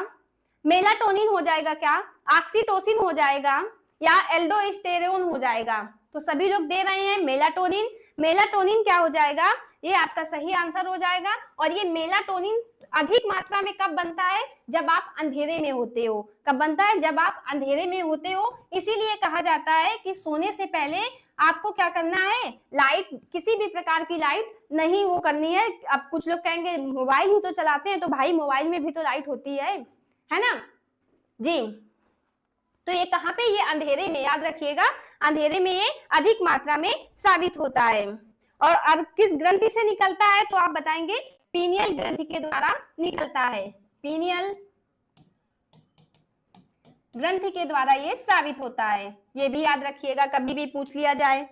मेलाटोनिन हो जाएगा क्या, ऑक्सीटोसिन हो जाएगा, या एल्डोस्टेरोन हो जाएगा। तो सभी लोग दे रहे हैं मेलाटोनिन। मेलाटोनिन क्या हो जाएगा, ये आपका सही आंसर हो जाएगा। और ये मेलाटोनिन अधिक मात्रा में कब बनता है, जब आप अंधेरे में होते हो। कब बनता है, जब आप अंधेरे में होते हो। इसीलिए कहा जाता है कि सोने से पहले आपको क्या करना है, लाइट, किसी भी प्रकार की लाइट नहीं वो करनी है। अब कुछ लोग कहेंगे मोबाइल ही तो चलाते हैं, तो भाई मोबाइल में भी तो लाइट होती है ना जी। तो ये कहाँ पे, ये अंधेरे में, याद रखिएगा, अंधेरे में ये अधिक मात्रा में स्रावित होता है। और किस ग्रंथि से निकलता है, तो आप बताएंगे पीनियल ग्रंथि के द्वारा निकलता है। पीनियल ग्रंथि के द्वारा ये स्रावित होता है, ये भी याद रखिएगा, कभी भी पूछ लिया जाए।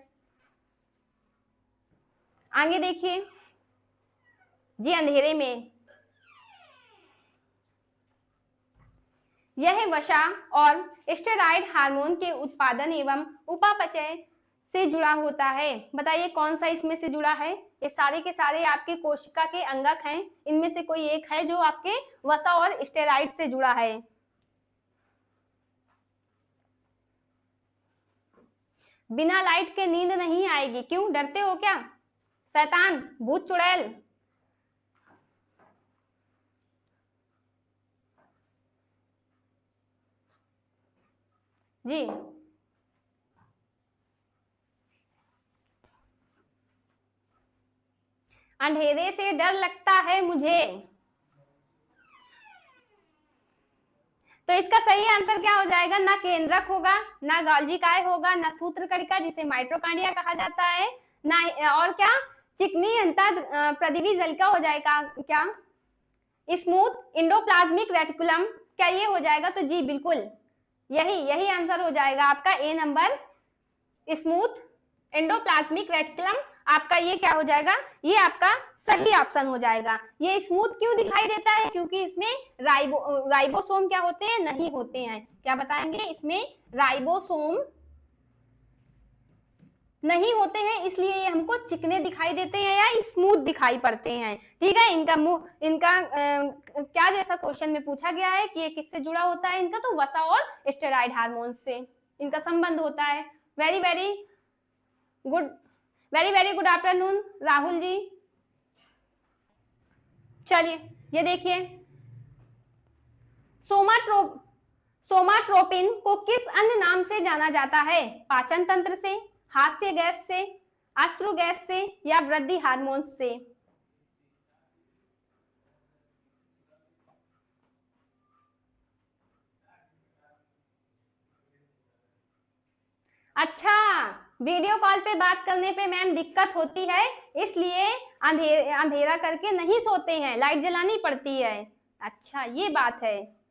आगे देखिए जी, अंधेरे में यह वसा और स्टेरॉइड हार्मोन के उत्पादन एवं उपापचय से जुड़ा होता है। बताइए कौन सा इसमें से जुड़ा है। ये सारे के सारे आपके कोशिका के अंगक हैं, इनमें से कोई एक है जो आपके वसा और स्टेरॉइड से जुड़ा है। बिना लाइट के नींद नहीं आएगी, क्यों, डरते हो क्या, शैतान, भूत चुड़ैल। जी अंधेरे से डर लगता है मुझे। तो इसका सही आंसर क्या हो जाएगा, ना केंद्रक होगा, ना गोल्गी काय होगा, ना सूत्रकणिका जिसे माइटोकॉन्ड्रिया कहा जाता है, ना और क्या, चिकनी अंतर प्रदिवी जलिका हो जाएगा क्या, स्मूथ इंडोप्लाज्मिक रेटिकुलम, क्या ये हो जाएगा। तो जी बिल्कुल यही आंसर हो जाएगा आपका ए नंबर, स्मूथ एंडोप्लाज्मिक रेटिकुलम। आपका ये क्या हो जाएगा, ये आपका सही ऑप्शन हो जाएगा। ये स्मूथ क्यों दिखाई देता है, क्योंकि इसमें राइबोसोम क्या होते हैं, नहीं होते हैं। क्या बताएंगे, इसमें राइबोसोम नहीं होते हैं, इसलिए ये हमको चिकने दिखाई देते हैं या स्मूथ दिखाई पड़ते हैं। ठीक है, इनका मुंह, इनका क्या जैसा क्वेश्चन में पूछा गया है कि ये किससे जुड़ा होता है, इनका तो वसा और स्टेरॉइड हार्मोन से इनका संबंध होता है। Very very good, very good afternoon Rahul ji. चलिए ये देखिए, सोमाट्रोपिन को किस अन्य नाम से जाना जाता है, पाचन तंत्र से, हास्य गैस से, अश्रु गैस से, या वृद्धि हार्मोन से। अच्छा, वीडियो कॉल पे बात करने पे मैम दिक्कत होती है, इसलिए अंधेरा करके नहीं सोते हैं, लाइट जलानी पड़ती है। अच्छा ये बात है।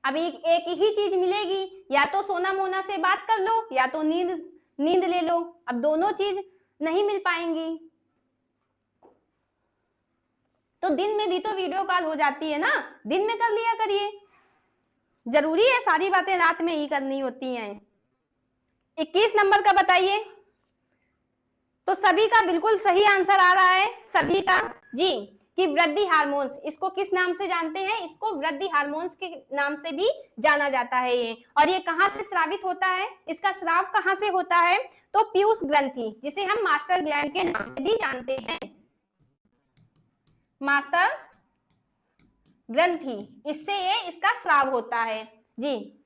अभी एक ही चीज मिलेगी, या तो सोना मोना से बात कर लो, या तो नींद ले लो। अब दोनों चीज नहीं मिल पाएंगी। तो दिन में भी तो वीडियो कॉल हो जाती है ना, दिन में कर लिया करिए। जरूरी है सारी बातें रात में ही करनी होती हैं। 21 नंबर का बताइए। तो सभी का बिल्कुल सही आंसर आ रहा है, सभी का जी, कि वृद्धि हार्मोन्स। इसको किस नाम से जानते हैं, इसको वृद्धि हार्मोन्स के नाम से भी जाना जाता है ये। और ये कहां से स्रावित होता है, इसका स्राव कहां से होता है, तो पीयूष ग्रंथि, जिसे हम मास्टर ग्लैंड के नाम से भी जानते हैं, मास्टर ग्रंथि, इससे ये इसका स्राव होता है जी।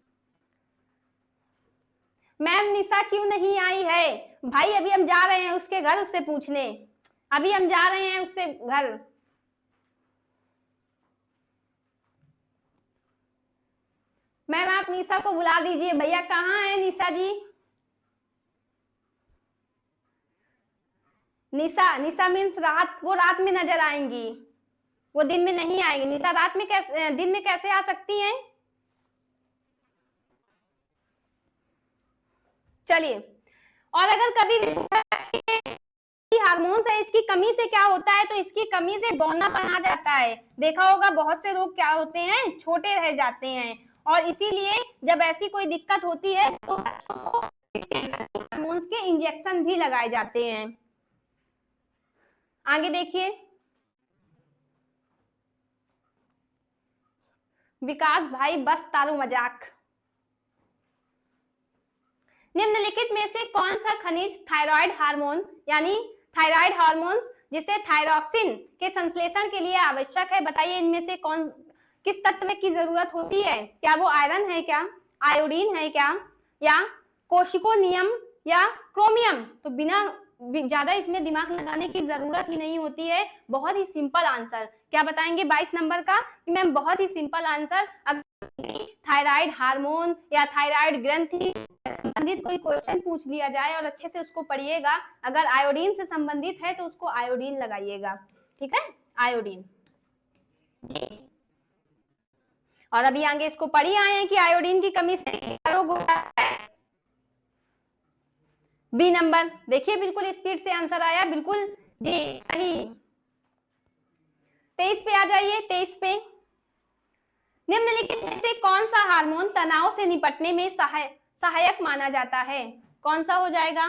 मैम निशा क्यों नहीं आई है, भाई अभी हम जा रहे हैं उसके घर, उससे पूछने, अभी हम जा रहे हैं उससे घर। मैम आप निशा को बुला दीजिए, भैया कहाँ है निशा जी। निशा मीन्स रात, वो रात में नजर आएंगी, वो दिन में नहीं आएंगी। निशा रात में कैसे, दिन में कैसे आ सकती हैं। चलिए, और अगर कभी हार्मोन्स है, इसकी कमी से क्या होता है, तो इसकी कमी से बौनापन आ जाता है। देखा होगा बहुत से लोग क्या होते हैं, छोटे रह जाते हैं, और इसीलिए जब ऐसी कोई दिक्कत होती है तो हार्मोन्स के इंजेक्शन भी लगाए जाते हैं। आगे देखिए, विकास भाई बस तारू मजाक। निम्नलिखित में से कौन सा खनिज थायराइड हार्मोन यानी थायराइड हार्मोन जिसे थायरॉक्सिन के संश्लेषण के लिए आवश्यक है, बताइए इनमें से कौन किस तत्व की जरूरत होती है? क्या वो आयरन है, क्या आयोडीन है, क्या या कोशिकोनियम या क्रोमियम? तो बिना ज्यादा इसमें दिमाग लगाने की जरूरत ही नहीं होती है, बहुत ही सिंपल आंसर। क्या बताएंगे 22 नंबर का? कि मैम बहुत ही सिंपल आंसर। थायराइड हार्मोन या थायराइड ग्रंथि संबंधित कोई क्वेश्चन पूछ लिया जाए और अच्छे से उसको पढ़िएगा, अगर आयोडीन से संबंधित है तो उसको आयोडीन लगाइएगा, ठीक है, आयोडीन। और अभी आगे इसको पढ़ी आए हैं कि आयोडीन की कमी से रोग होता है। बी नंबर देखिए, बिल्कुल स्पीड से आंसर आया, बिल्कुल जी सही। 23 पे आ जाइए, 23 पे। निम्नलिखित में से कौन सा हार्मोन तनाव से निपटने में सहायक माना जाता है? कौन सा हो जाएगा?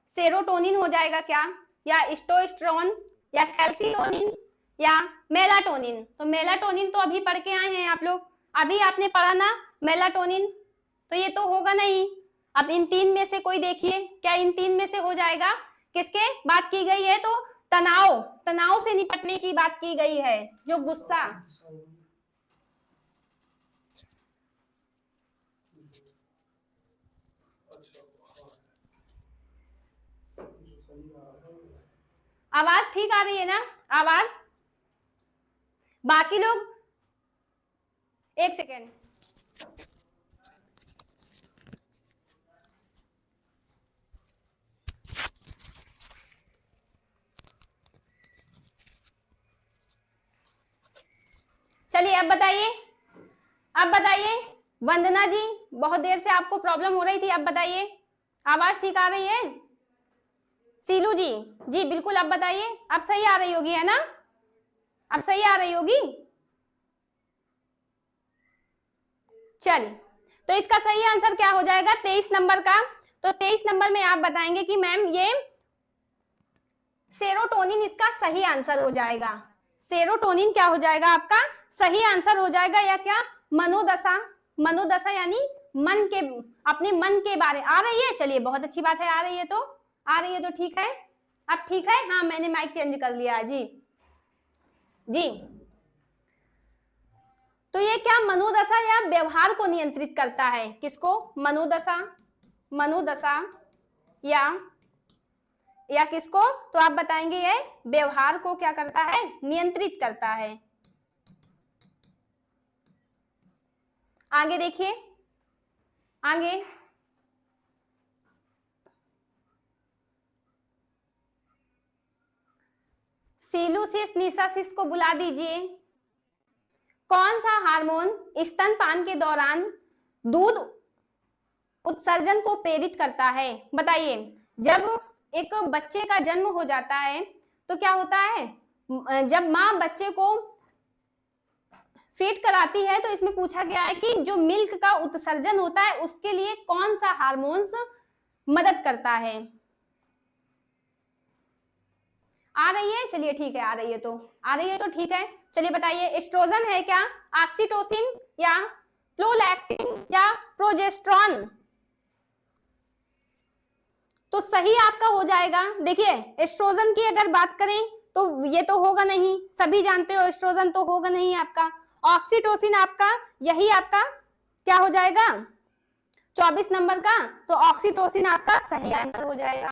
सेरोटोनिन हो जाएगा क्या, या स्टोस्टेरोन, या कैल्सिटोनिन, या मेलाटोनिन? तो मेलाटोनिन तो अभी पढ़ के आए हैं आप लोग, अभी आपने पढ़ा ना मेलाटोनिन, तो ये तो होगा नहीं। अब इन तीन में से कोई देखिए, क्या इन तीन में से हो जाएगा? किसके बात की गई है? तो तनाव से निपटने की बात की गई है, जो गुस्सा। आवाज ठीक आ रही है ना? आवाज बाकी लोग, एक सेकेंड। चलिए अब बताइए, अब बताइए वंदना जी, बहुत देर से आपको प्रॉब्लम हो रही थी, अब बताइए आवाज ठीक आ रही है? सीलू जी, जी बिल्कुल, अब बताइए, अब सही आ रही होगी है ना? अब सही आ रही होगी। चलिए, तो इसका सही आंसर क्या हो जाएगा 23 नंबर का? तो 23 नंबर में आप बताएंगे कि मैम ये सेरोटोनिन इसका सही आंसर हो जाएगा। सेरोटोनिन क्या हो जाएगा आपका? सही आंसर हो जाएगा, या क्या मनोदशा? मनोदशा यानी मन के, अपने मन के बारे आ रही है। चलिए बहुत अच्छी बात है, आ रही है तो आ रही है तो ठीक है, अब ठीक है। हाँ मैंने माइक चेंज कर लिया है जी जी। तो ये क्या मनोदशा या व्यवहार को नियंत्रित करता है? किसको? मनोदशा, मनोदशा या किसको? तो आप बताएंगे ये व्यवहार को क्या करता है? नियंत्रित करता है। आगे देखिए, आगे सीलूसिस निसासिस को बुला दीजिए। कौन सा हार्मोन स्तनपान के दौरान दूध उत्सर्जन को प्रेरित करता है? बताइए, जब एक बच्चे का जन्म हो जाता है तो क्या होता है? जब माँ बच्चे को फीड कराती है तो इसमें पूछा गया है कि जो मिल्क का उत्सर्जन होता है उसके लिए कौन सा हार्मोन्स मदद करता है? आ रही है? चलिए ठीक है, आ रही है तो आ रही है तो ठीक है। चलिए बताइए, एस्ट्रोजन है क्या, ऑक्सीटोसिन, या प्रोलैक्टिन, या प्रोजेस्टेरॉन? तो सही आपका हो जाएगा, देखिए एस्ट्रोजन की अगर बात करें तो ये तो होगा नहीं, सभी जानते हो एस्ट्रोजन तो होगा नहीं आपका। ऑक्सीटोसिन आपका, यही आपका क्या हो जाएगा 24 नंबर का, तो ऑक्सीटोसिन आपका सही आंसर हो जाएगा।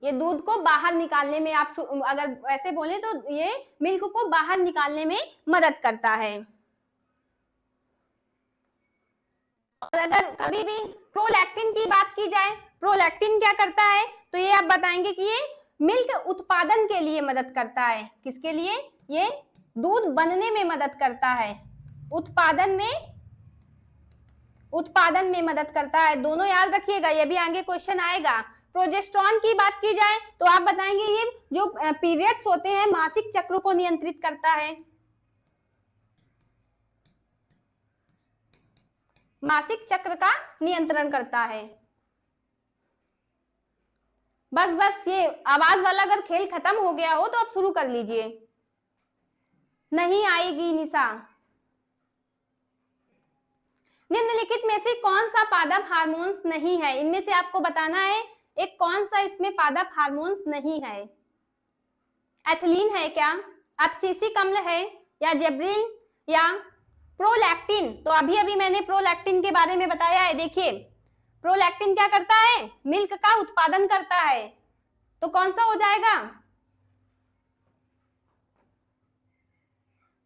ये दूध को बाहर निकालने में, आप अगर ऐसे बोले तो ये मिल्क को बाहर निकालने में मदद करता है। और अगर कभी भी प्रोलैक्टिन की बात की जाए, प्रोलैक्टिन क्या करता है? तो ये आप बताएंगे कि ये मिल्क उत्पादन के लिए मदद करता है। किसके लिए? ये दूध बनने में मदद करता है, उत्पादन में मदद करता है। दोनों याद रखिएगा, ये भी आगे क्वेश्चन आएगा। प्रोजेस्टेरॉन की बात की जाए तो आप बताएंगे ये जो पीरियड्स होते हैं, मासिक चक्र को नियंत्रित करता है, मासिक चक्र का नियंत्रण करता है। बस बस ये आवाज वाला अगर खेल खत्म हो गया हो तो आप शुरू कर लीजिए। नहीं आएगी निशा। निम्नलिखित में से कौन सा पादप हार्मोन्स नहीं है, इनमें से आपको बताना है एक कौन सा इसमें पादप हार्मोन्स नहीं है। एथिलीन है क्या, एब्सिसिक अम्ल है, या जेब्रिन, या प्रोलैक्टिन। तो अभी अभी मैंने प्रोलैक्टिन के बारे में बताया है। देखिए प्रोलैक्टिन क्या करता है, मिल्क का उत्पादन करता है, तो कौन सा हो जाएगा।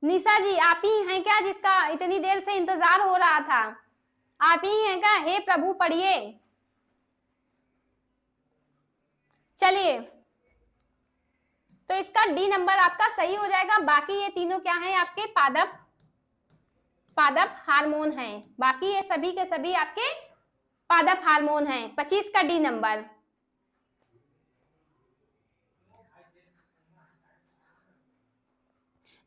निशा जी आप ही हैं क्या जिसका इतनी देर से इंतजार हो रहा था, आप ही हैं क्या। हे प्रभु पढ़िए। चलिए तो इसका डी नंबर आपका सही हो जाएगा। बाकी ये तीनों क्या हैं आपके पादप हार्मोन हैं। बाकी ये सभी के सभी आपके पादप हार्मोन हैं। 25 का डी नंबर।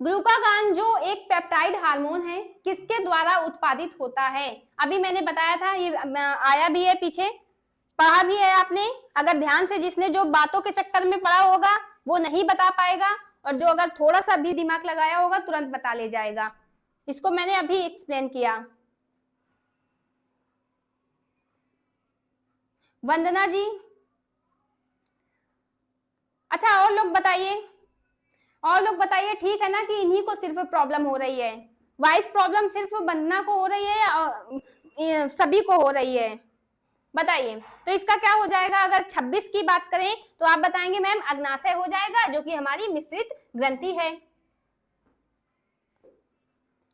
ग्लूकागॉन जो एक पेप्टाइड हार्मोन है किसके द्वारा उत्पादित होता है। अभी मैंने बताया था, ये आया भी है पीछे, पढ़ा भी है आपने। अगर ध्यान से जिसने जो बातों के चक्कर में पढ़ा होगा वो नहीं बता पाएगा, और जो अगर थोड़ा सा भी दिमाग लगाया होगा तुरंत बता ले जाएगा। इसको मैंने अभी एक्सप्लेन किया। वंदना जी अच्छा, और लोग बताइए, और लोग बताइए, ठीक है ना कि इन्हीं को सिर्फ प्रॉब्लम हो रही है। वॉइस प्रॉब्लम सिर्फ वंदना को हो रही है या सभी को हो रही है, बताइए। तो इसका क्या हो जाएगा, अगर 26 की बात करें तो आप बताएंगे मैम अग्नाशय हो जाएगा, जो कि हमारी मिश्रित ग्रंथि है।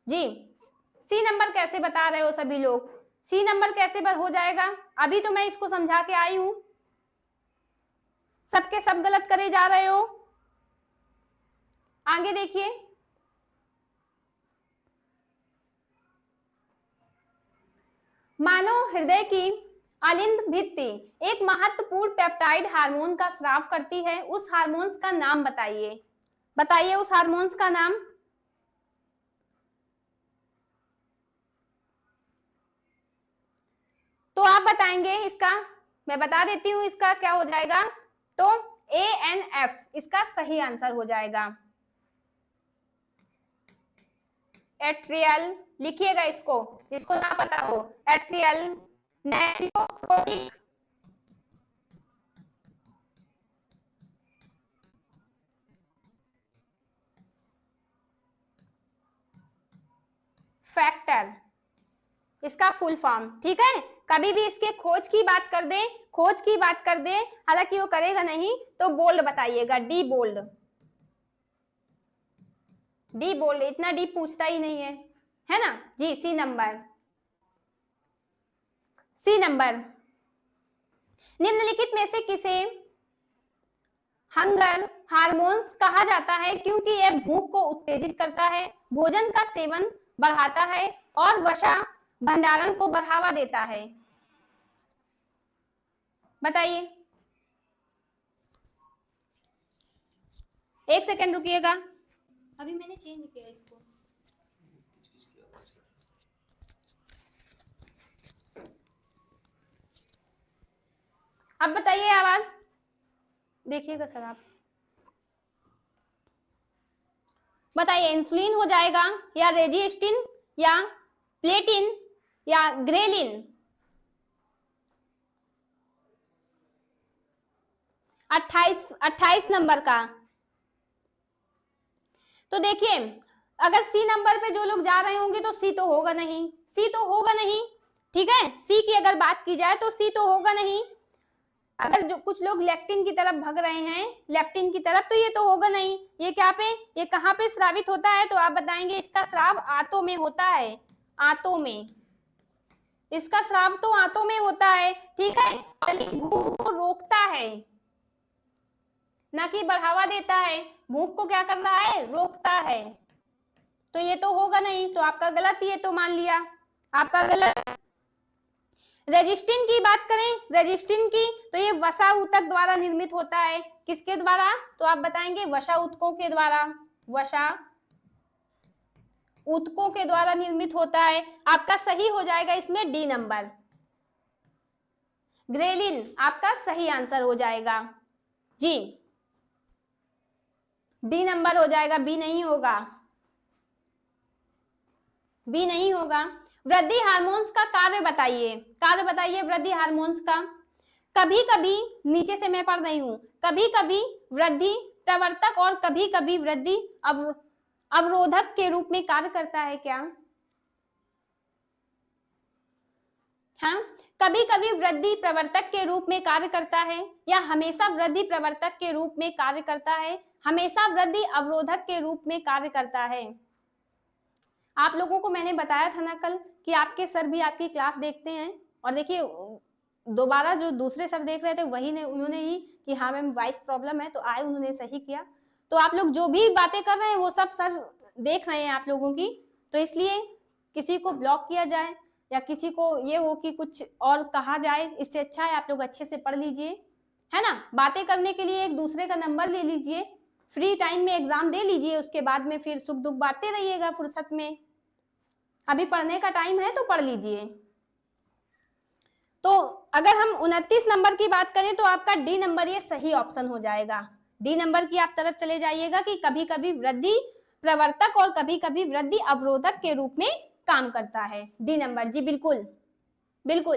जी सी नंबर कैसे बता रहे हो सभी लोग, सी नंबर कैसे हो जाएगा। अभी तो मैं इसको समझा के आई हूं, सबके सब गलत करे जा रहे हो। आगे देखिए, मानव हृदय की अलिंद भित्ति एक महत्वपूर्ण पेप्टाइड हार्मोन का स्राव करती है, उस हार्मोन्स का नाम बताइए। बताइए उस हार्मोन्स का नाम। तो आप बताएंगे, इसका मैं बता देती हूं इसका क्या हो जाएगा। तो ANF इसका सही आंसर हो जाएगा। एट्रियल लिखिएगा इसको, जिसको ना पता हो, एट्रियल नेफ्रोटिक फैक्टर, इसका फुल फॉर्म। ठीक है, कभी भी इसके खोज की बात कर दें, खोज की बात कर दें, हालांकि वो करेगा नहीं, तो बोल्ड बताइएगा, डी बोल्ड। डी बोल्ड, इतना डी पूछता ही नहीं है ना जी। सी नंबर, सी नंबर। निम्नलिखित में से किसे हंगर हार्मोन्स कहा जाता है, क्योंकि यह भूख को उत्तेजित करता है, भोजन का सेवन बढ़ाता है और वसा भंडारण को बढ़ावा देता है। बताइए, एक सेकंड रुकिएगा, अभी मैंने चेंज किया इसको। अब बताइए, आवाज देखिएगा सर आप बताइए, इंसुलिन हो जाएगा, या रेजिस्टिन, या प्लेटिन, या ग्रेलिन। 28 नंबर का। तो देखिए, अगर सी नंबर पे जो लोग जा रहे होंगे तो सी तो होगा नहीं, सी तो होगा नहीं। ठीक है, सी की अगर बात की जाए तो सी तो होगा नहीं। अगर जो कुछ लोग लेक्टिन की तरफ भग रहे हैं, लेप्टिन की तरफ, तो ये तो होगा नहीं। ये क्या पे, ये कहाँ पे स्रावित होता है, तो आप बताएंगे इसका स्राव आंतों में होता है, आंतों में। इसका स्राव तो आंतों में होता है। ठीक है, भूख को रोकता है, ना कि बढ़ावा देता है। भूख को क्या कर रहा है, रोकता है। तो ये तो होगा नहीं, तो आपका गलत, ये तो मान लिया आपका गलत। रेजिस्टिन की बात करें, रेजिस्टिन की, तो ये वसा ऊतक द्वारा निर्मित होता है। किसके द्वारा, तो आप बताएंगे वसा ऊतकों के द्वारा, वसा ऊतकों के द्वारा निर्मित होता है। आपका सही हो जाएगा इसमें डी नंबर, ग्रेलिन आपका सही आंसर हो जाएगा। जी डी नंबर हो जाएगा, बी नहीं होगा, बी नहीं होगा। वृद्धि हार्मोन्स का कार्य बताइए, कार्य बताइए वृद्धि हार्मोन्स का। कभी कभी, नीचे से मैं पढ़ रही हूं, कभी कभी वृद्धि प्रवर्तक और कभी कभी वृद्धि अवरोधक के रूप में कार्य करता है क्या? हाँ, कभी कभी वृद्धि प्रवर्तक के रूप में कार्य करता है या हमेशा वृद्धि प्रवर्तक के रूप में कार्य करता है, हमेशा वृद्धि अवरोधक के रूप में कार्य करता है। आप लोगों को मैंने बताया था ना कल कि आपके सर भी आपकी क्लास देखते हैं, और देखिए दोबारा जो दूसरे सर देख रहे थे वही ने, उन्होंने ही कि हाँ मैम वॉइस प्रॉब्लम है, तो आए, उन्होंने सही किया। तो आप लोग जो भी बातें कर रहे हैं वो सब सर देख रहे हैं आप लोगों की, तो इसलिए किसी को ब्लॉक किया जाए या किसी को ये हो कि कुछ और कहा जाए, इससे अच्छा है आप लोग अच्छे से पढ़ लीजिए, है ना। बातें करने के लिए एक दूसरे का नंबर ले लीजिए, फ्री टाइम में एग्जाम दे लीजिए, उसके बाद में फिर सुख दुख बांटते रहिएगा फुर्सत में। अभी पढ़ने का टाइम है तो पढ़ लीजिए। तो अगर हम 29 नंबर की बात करें तो आपका डी नंबर ये सही ऑप्शन हो जाएगा। डी नंबर की आप तरफ चले जाइएगा कि कभी कभी वृद्धि प्रवर्तक और कभी कभी वृद्धि अवरोधक के रूप में काम करता है। डी नंबर, जी बिल्कुल बिल्कुल।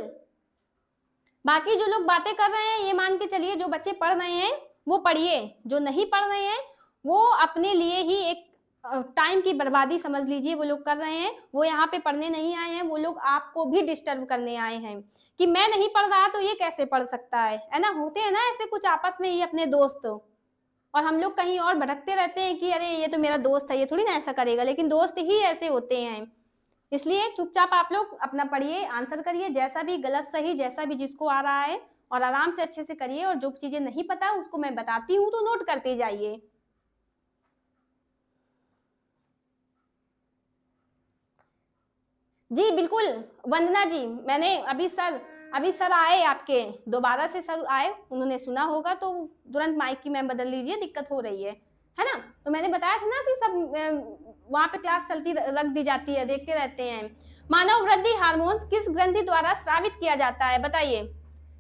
बाकी जो लोग बातें कर रहे हैं ये मान के चलिए, जो बच्चे पढ़ रहे हैं वो पढ़िए, जो नहीं पढ़ रहे हैं वो अपने लिए ही एक टाइम की बर्बादी समझ लीजिए वो लोग कर रहे हैं। वो यहाँ पे पढ़ने नहीं आए हैं, वो लोग आपको भी डिस्टर्ब करने आए हैं कि मैं नहीं पढ़ रहा तो ये कैसे पढ़ सकता है ना। होते हैं ना ऐसे कुछ आपस में ही अपने दोस्त, और हम लोग कहीं और भटकते रहते हैं कि अरे ये तो मेरा दोस्त है, ये थोड़ी ना ऐसा करेगा, लेकिन दोस्त ही ऐसे होते हैं। इसलिए चुपचाप आप लोग अपना पढ़िए, आंसर करिए, जैसा भी गलत सही जैसा भी जिसको आ रहा है, और आराम से अच्छे से करिए, और जो चीजें नहीं पता उसको मैं बताती हूँ तो नोट करते जाइए। जी बिल्कुल वंदना जी, मैंने अभी सर आए आपके, दोबारा से सर आए, उन्होंने सुना होगा तो तुरंत माइक की मैम बदल लीजिए, दिक्कत हो रही है ना। तो मैंने बताया था ना कि सब वहां पे क्लास चलती रख दी जाती है, देखते रहते हैं। मानव वृद्धि हार्मोन्स किस ग्रंथि द्वारा स्रावित किया जाता है बताइए?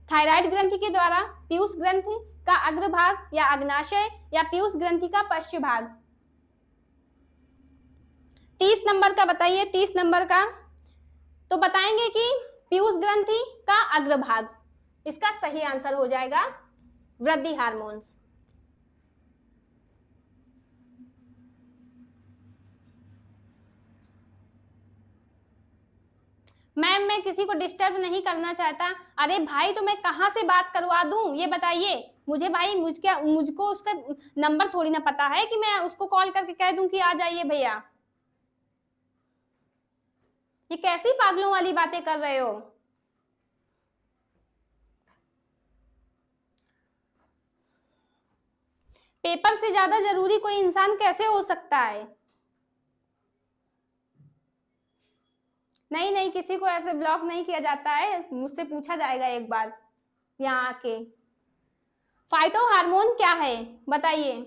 थायराइड ग्रंथि के द्वारा, पीयूष ग्रंथि का अग्रभाग या अग्नाशय, या पीयूष ग्रंथि का पश्च भाग? 30 नंबर का बताइए, 30 नंबर का। तो बताएंगे कि पीयूष ग्रंथि का अग्रभाग, इसका सही आंसर हो जाएगा वृद्धि हार्मोन्स। मैम मैं किसी को डिस्टर्ब नहीं करना चाहता। अरे भाई तो मैं कहां से बात करवा दूं ये बताइए मुझे भाई, मुझको उसका नंबर थोड़ी ना पता है कि मैं उसको कॉल करके कह दूं कि आ जाइए भैया। ये कैसी पागलों वाली बातें कर रहे हो? पेपर से ज्यादा जरूरी कोई इंसान कैसे हो सकता है? नहीं नहीं, किसी को ऐसे ब्लॉक नहीं किया जाता है, मुझसे पूछा जाएगा एक बार यहाँ आके। फाइटो हार्मोन क्या है बताइए?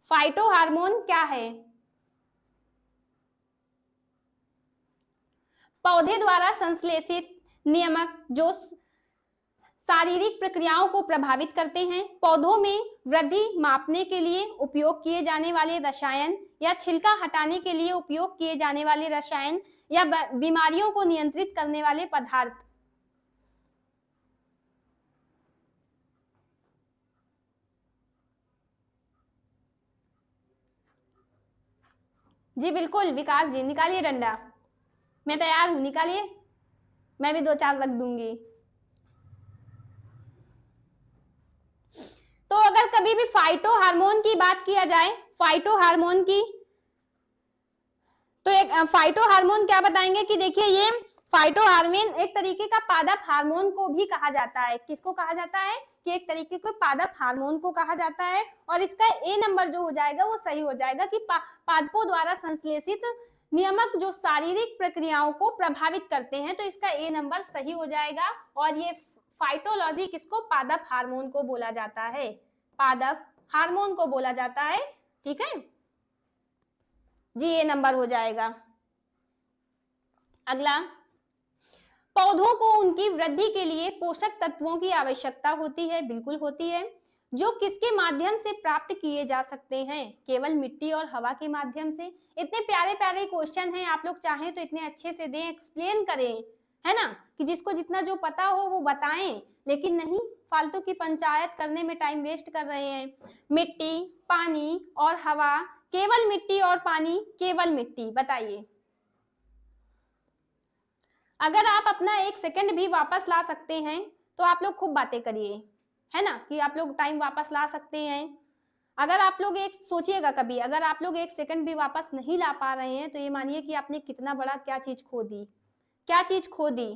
फाइटो हार्मोन क्या है? पौधे द्वारा संश्लेषित नियामक जो शारीरिक प्रक्रियाओं को प्रभावित करते हैं। पौधों में वृद्धि मापने के लिए उपयोग किए जाने वाले रसायन, या छिलका हटाने के लिए उपयोग किए जाने वाले रसायन, या बीमारियों को नियंत्रित करने वाले पदार्थ? जी बिल्कुल विकास जी, निकालिए डंडा, मैं तैयार हूं, निकालिए, मैं भी 2-4 रख दूंगी। तो अगर कभी भी फाइटो हार्मोन की बात किया जाए, फाइटो हार्मोन की, तो एक फाइटो हार्मोन क्या बताएंगे कि देखिए ये फाइटो हार्मोन एक तरीके का पादप हार्मोन को भी कहा जाता है। किसको कहा जाता है? कि एक तरीके को पादप हार्मोन को कहा जाता है, और इसका ए नंबर जो हो जाएगा वो सही हो जाएगा कि पादपों द्वारा संश्लेषित नियामक जो शारीरिक प्रक्रियाओं को प्रभावित करते हैं, तो इसका ए नंबर सही हो जाएगा। और ये फाइटोलॉजी किसको? पादप हार्मोन को बोला जाता है, पादप हार्मोन को बोला जाता है। ठीक है जी, ये नंबर हो जाएगा। अगला, पौधों को उनकी वृद्धि के लिए पोषक तत्वों की आवश्यकता होती है, बिल्कुल होती है। जो किसके माध्यम से प्राप्त किए जा सकते हैं? केवल मिट्टी और हवा के माध्यम से। इतने प्यारे प्यारे क्वेश्चन हैं, आप लोग चाहें तो इतने अच्छे से दें, एक्सप्लेन करें, है ना, कि जिसको जितना जो पता हो वो बताएं, लेकिन नहीं, फालतू की पंचायत करने में टाइम वेस्ट कर रहे हैं। मिट्टी, पानी और हवा, केवल मिट्टी और पानी, केवल मिट्टी, बताइए। अगर आप अपना 1 सेकंड भी वापस ला सकते हैं तो आप लोग खूब बातें करिए, है ना, कि आप लोग टाइम वापस ला सकते हैं। अगर आप लोग एक सोचिएगा कभी, अगर आप लोग 1 सेकंड भी वापस नहीं ला पा रहे हैं तो ये मानिए कि आपने कितना बड़ा क्या चीज खो दी, क्या चीज खो दी।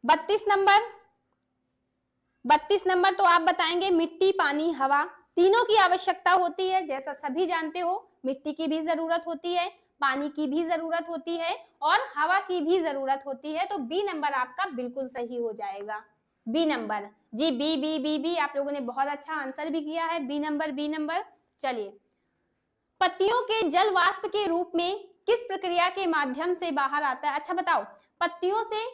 32 नंबर, 32 नंबर तो आप बताएंगे मिट्टी, पानी, हवा तीनों की आवश्यकता होती है, जैसा सभी जानते हो। मिट्टी की भी जरूरत होती है, पानी की भी जरूरत होती है और हवा की भी जरूरत होती है। तो बी नंबर आपका बिल्कुल सही हो जाएगा, बी नंबर जी। बी बी बी बी आप लोगों ने बहुत अच्छा आंसर भी किया है, बी नंबर, बी नंबर। चलिए, पत्तियों के जल वाष्प के रूप में किस प्रक्रिया के माध्यम से बाहर आता है? अच्छा बताओ, पत्तियों से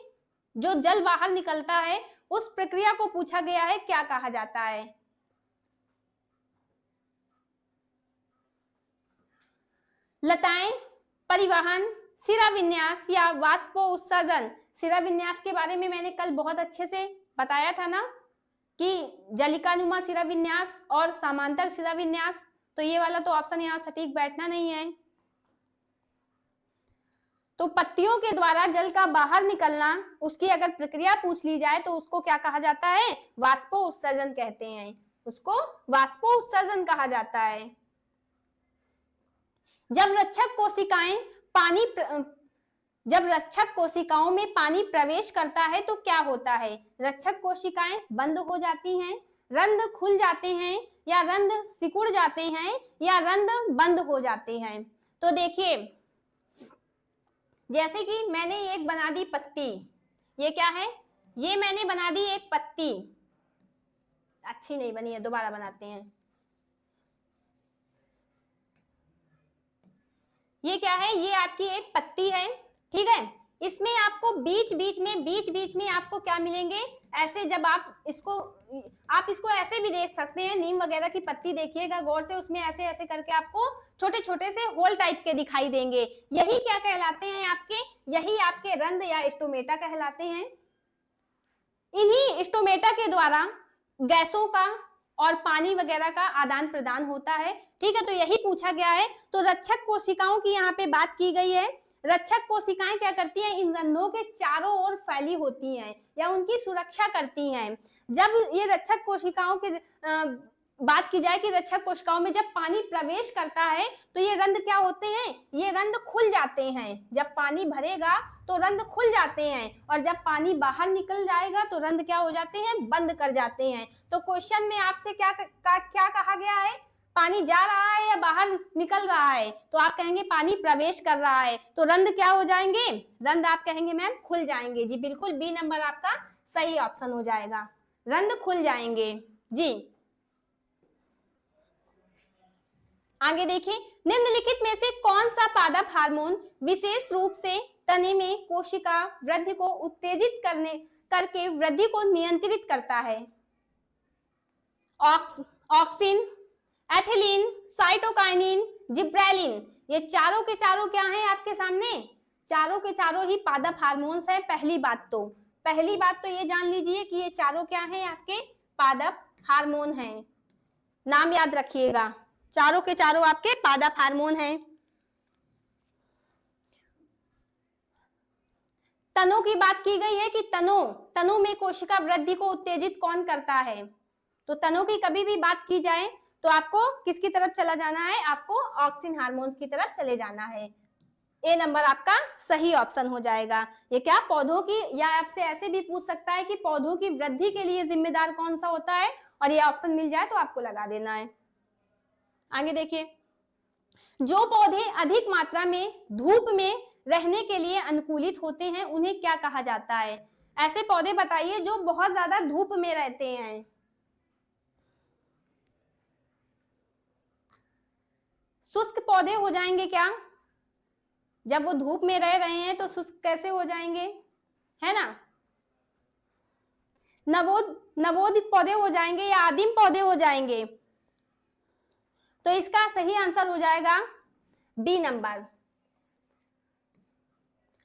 जो जल बाहर निकलता है उस प्रक्रिया को पूछा गया है, क्या कहा जाता है? लताएं, परिवहन, शिरा विन्यास या वाष्पो उत्सर्जन? शिरा विन्यास के बारे में मैंने कल बहुत अच्छे से बताया था ना, कि जलिकानुमा शिरा विन्यास और समांतर शिरा विन्यास। तो ये वाला तो ऑप्शन यहाँ सटीक बैठना नहीं है। तो पत्तियों के द्वारा जल का बाहर निकलना, उसकी अगर प्रक्रिया पूछ ली जाए तो उसको क्या कहा जाता है? वाष्पो उत्सर्जन कहते हैं, उसको वाष्पो उत्सर्जन कहा जाता है। जब रक्षक कोशिकाएं पानी जब रक्षक कोशिकाओं में पानी प्रवेश करता है तो क्या होता है? रक्षक कोशिकाएं बंद हो जाती हैं, रंध्र खुल जाते हैं, या रंध्र सिकुड़ जाते हैं, या रंध्र बंद हो जाते हैं। तो देखिए, जैसे कि मैंने एक बना दी पत्ती, ये क्या है? ये मैंने बना दी एक पत्ती, अच्छी नहीं बनी है, दोबारा बनाते हैं। ये क्या है? ये आपकी एक पत्ती है, ठीक है। इसमें आपको बीच बीच में आपको क्या मिलेंगे? ऐसे जब आप इसको ऐसे भी देख सकते हैं, नीम वगैरह की पत्ती देखिएगा गौर से, उसमें ऐसे ऐसे करके आपको छोटे छोटे से होल टाइप के दिखाई देंगे। यही क्या कहलाते हैं आपके? यही आपके रंध्र या स्टोमेटा कहलाते हैं। इन्हीं स्टोमेटा के द्वारा गैसों का और पानी वगैरह का आदान प्रदान होता है, ठीक है। तो यही पूछा गया है। तो रक्षक कोशिकाओं की यहाँ पे बात की गई है। रक्षक कोशिकाएं क्या करती हैं? इन रंध्रों के चारों ओर फैली होती हैं या उनकी सुरक्षा करती हैं। जब ये रक्षक कोशिकाओं के बात की जाए कि रक्षक कोशिकाओं में जब पानी प्रवेश करता है तो ये रंध्र क्या होते हैं? ये रंध्र खुल जाते हैं। जब पानी भरेगा तो रंध्र खुल जाते हैं, और जब पानी बाहर निकल जाएगा तो रंध्र क्या हो जाते हैं? बंद कर जाते हैं। तो क्वेश्चन में आपसे क्या कहा गया है? पानी जा रहा है या बाहर निकल रहा है? तो आप कहेंगे पानी प्रवेश कर रहा है, तो रंध्र क्या हो जाएंगे? रंध्र आप कहेंगे मैम खुल जाएंगे। जी बिल्कुल, बी नंबर आपका सही ऑप्शन हो जाएगा, रंध्र खुल जाएंगे जी। आगे देखिए, निम्नलिखित में से कौन सा पादप हार्मोन विशेष रूप से तने में कोशिका वृद्धि को उत्तेजित करके वृद्धि को नियंत्रित करता है? Auxin, ethylene, cytokinin, gibberellin. ये चारों के चारों क्या हैं आपके सामने? चारों के चारों ही पादप हार्मोन्स हैं। पहली बात तो ये जान लीजिए कि ये चारों क्या हैं? आपके पादप हार्मोन हैं। नाम याद रखिएगा, चारों के चारों आपके पादप हार्मोन हैं। तनों की बात की गई है कि तनों में कोशिका वृद्धि को उत्तेजित कौन करता है? तो तनों की कभी भी बात की जाए तो आपको किसकी तरफ चला जाना है? आपको ऑक्सिन हार्मोन्स की तरफ चले जाना है। ए नंबर आपका सही ऑप्शन हो जाएगा। ये क्या पौधों की, या आपसे ऐसे भी पूछ सकता है कि पौधों की वृद्धि के लिए जिम्मेदार कौन सा होता है, और ये ऑप्शन मिल जाए तो आपको लगा देना है। आगे देखिए, जो पौधे अधिक मात्रा में धूप में रहने के लिए अनुकूलित होते हैं उन्हें क्या कहा जाता है? ऐसे पौधे बताइए जो बहुत ज्यादा धूप में रहते हैं। शुष्क पौधे हो जाएंगे क्या? जब वो धूप में रह रहे हैं तो शुष्क कैसे हो जाएंगे, है ना? नवोदित पौधे हो जाएंगे या आदिम पौधे हो जाएंगे? तो इसका सही आंसर हो जाएगा बी नंबर,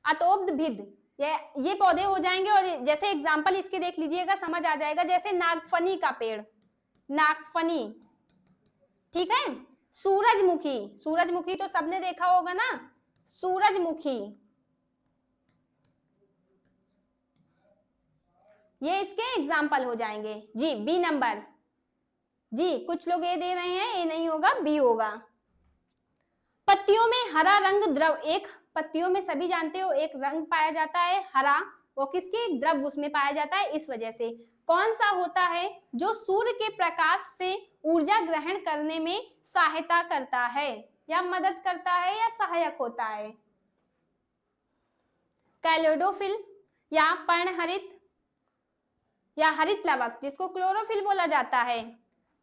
अतोब्धभिद। ये पौधे हो जाएंगे। और जैसे एग्जांपल इसके देख लीजिएगा, समझ आ जाएगा। जैसे नागफनी का पेड़, नागफनी, ठीक है। सूरजमुखी, सूरजमुखी तो सबने देखा होगा ना, सूरजमुखी, ये इसके एग्जाम्पल हो जाएंगे जी। बी नंबर जी, कुछ लोग ए दे रहे हैं, ए नहीं होगा, बी होगा। पत्तियों में हरा रंग द्रव, एक पत्तियों में सभी जानते हो एक रंग पाया जाता है हरा, वो किसके, द्रव उसमें पाया जाता है। इस वजह से कौन सा होता है जो सूर्य के प्रकाश से ऊर्जा ग्रहण करने में सहायता करता है, या मदद करता है, या सहायक होता है? कैलोडोफिल, या पर्णहरित, या हरित लवक जिसको क्लोरोफिल बोला जाता है,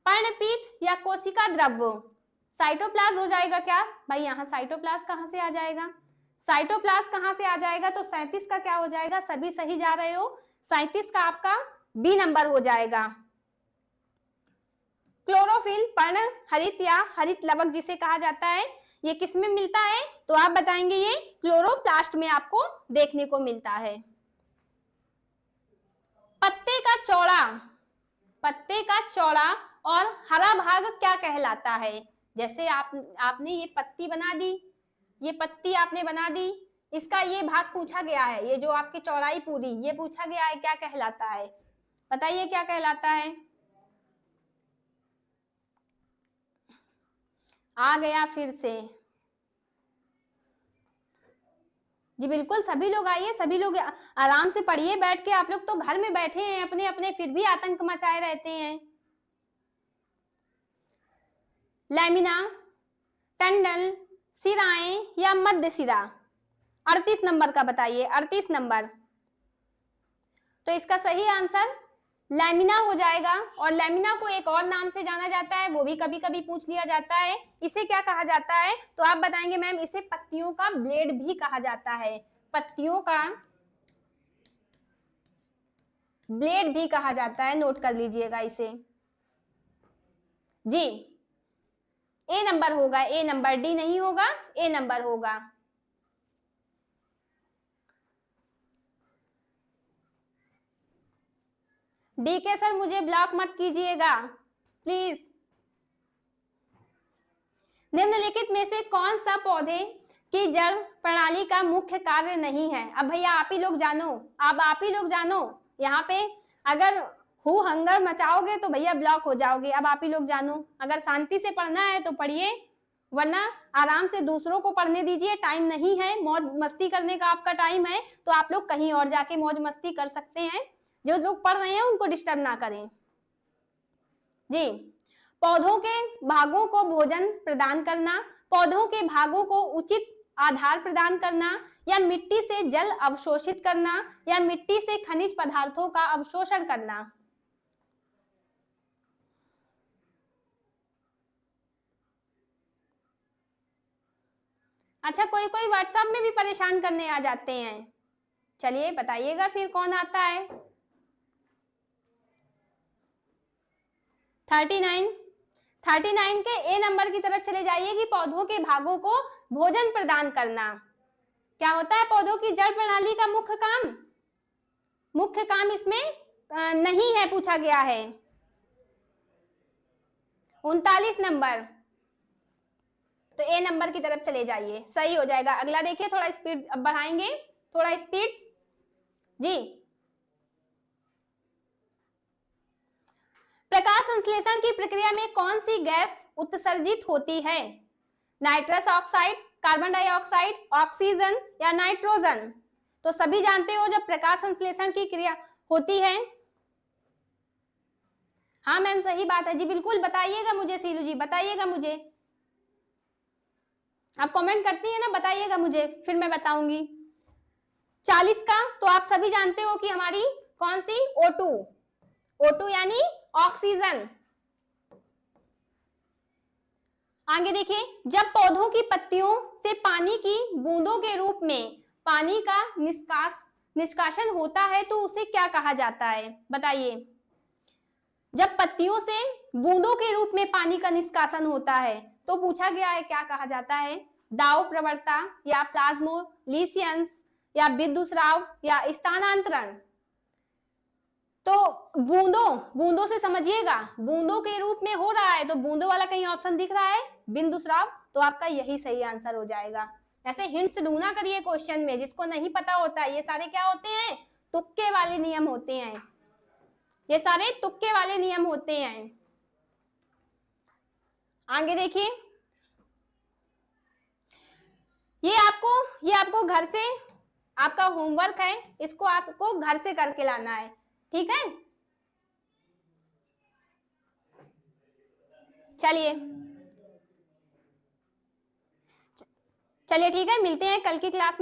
पर्णपीत, या कोशिका द्रव्य? साइटोप्लाज्म हो जाएगा क्या भाई? यहाँ साइटोप्लाज्म कहाँ से आ जाएगा? साइटोप्लाज्म कहाँ से आ जाएगा? तो 37 का क्या हो जाएगा? सभी सही जा रहे हो। 37 का आपका बी नंबर हो जाएगा। क्लोरोफिल, पर्ण हरित या हरित लवक जिसे कहा जाता है, ये किसमें मिलता है? तो आप बताएंगे ये क्लोरोप्लास्ट में आपको देखने को मिलता है। पत्ते का चौड़ा, पत्ते का चौड़ा और हरा भाग क्या कहलाता है? जैसे आपने ये पत्ती बना दी, ये पत्ती आपने बना दी, इसका ये भाग पूछा गया है, ये जो आपकी चौड़ाई पूरी ये पूछा गया है, क्या कहलाता है? बताइए क्या कहलाता है? आ गया फिर से जी, बिल्कुल सभी लोग आइए, सभी लोग आराम से पढ़िए बैठ के। आप लोग तो घर में बैठे हैं अपने अपने, फिर भी आतंक मचाए रहते हैं। लैमिना, टंडल, सिराएं या मध्य सिरा? 38 नंबर का बताइए, 38 नंबर। तो इसका सही आंसर लैमिना हो जाएगा। और लैमिना को एक और नाम से जाना जाता है, वो भी कभी कभी पूछ लिया जाता है। इसे क्या कहा जाता है? तो आप बताएंगे मैम इसे पत्तियों का ब्लेड भी कहा जाता है, पत्तियों का ब्लेड भी कहा जाता है, नोट कर लीजिएगा इसे जी। ए नंबर होगा, ए नंबर, डी नहीं होगा, ए नंबर होगा। डी के सर मुझे ब्लॉक मत कीजिएगा प्लीज। निम्नलिखित में से कौन सा पौधे की जड़ प्रणाली का मुख्य कार्य नहीं है? अब भैया आप ही लोग जानो, अब आप ही लोग जानो। यहाँ पे अगर हु हंगर मचाओगे तो भैया ब्लॉक हो जाओगे। अब आप ही लोग जानो, अगर शांति से पढ़ना है तो पढ़िए, वरना आराम से दूसरों को पढ़ने दीजिए। टाइम नहीं है, मौज मस्ती करने का आपका टाइम है, तो आप लोग कहीं और जाके मौज मस्ती कर सकते हैं। जो लोग पढ़ रहे हैं उनको डिस्टर्ब ना करें जी। पौधों के भागों को भोजन प्रदान करना, पौधों के भागों को उचित आधार प्रदान करना, या मिट्टी से जल अवशोषित करना, या मिट्टी से खनिज पदार्थों का अवशोषण करना? अच्छा, कोई कोई व्हाट्सएप में भी परेशान करने आ जाते हैं। चलिए बताइएगा फिर कौन आता है। 39 के ए नंबर की तरफ चले जाइए कि पौधों के भागों को भोजन प्रदान करना क्या होता है? पौधों की जड़ प्रणाली का मुख्य काम, मुख्य काम इसमें नहीं है, पूछा गया है। 39 नंबर, तो ए नंबर की तरफ चले जाइए, सही हो जाएगा। अगला देखिए, थोड़ा स्पीड अब बढ़ाएंगे, थोड़ा स्पीड जी। प्रकाश संश्लेषण की प्रक्रिया में कौन सी गैस उत्सर्जित होती है? Nitrous oxide, carbon dioxide, oxygen, या नाइट्रोजन? तो सभी जानते हो जब प्रकाश संश्लेषण की क्रिया होती है। हाँ मैम सही बात है जी, बिल्कुल बताइएगा मुझे, सीलू जी बताइएगा मुझे, आप कमेंट करती है ना, बताइएगा मुझे, फिर मैं बताऊंगी। 40 का तो आप सभी जानते हो कि हमारी कौन सी? O2, O2 यानी ऑक्सीजन। आगे देखिए, जब पौधों की पत्तियों से पानी की बूंदों के रूप में पानी का निष्कास निष्कासन होता है तो उसे क्या कहा जाता है, बताइए। जब पत्तियों से बूंदों के रूप में पानी का निष्कासन होता है तो पूछा गया है क्या कहा जाता है, दाव प्रवणता या प्लाज्मोलिसेंस या विद्युत स्राव या स्थानांतरण। तो बूंदों से समझिएगा, बूंदों के रूप में हो रहा है तो बूंदों वाला कहीं ऑप्शन दिख रहा है, बिंदु स्राव, तो आपका यही सही आंसर हो जाएगा। ऐसे हिंट्स ढूंढना करिए क्वेश्चन में, जिसको नहीं पता होता है, ये सारे क्या होते हैं, तुक्के वाले नियम होते हैं, ये सारे तुक्के वाले नियम होते हैं। आगे देखिए, ये आपको घर से आपका होमवर्क है, इसको आपको घर से करके लाना है, ठीक है। चलिए ठीक है, मिलते हैं कल की क्लास में।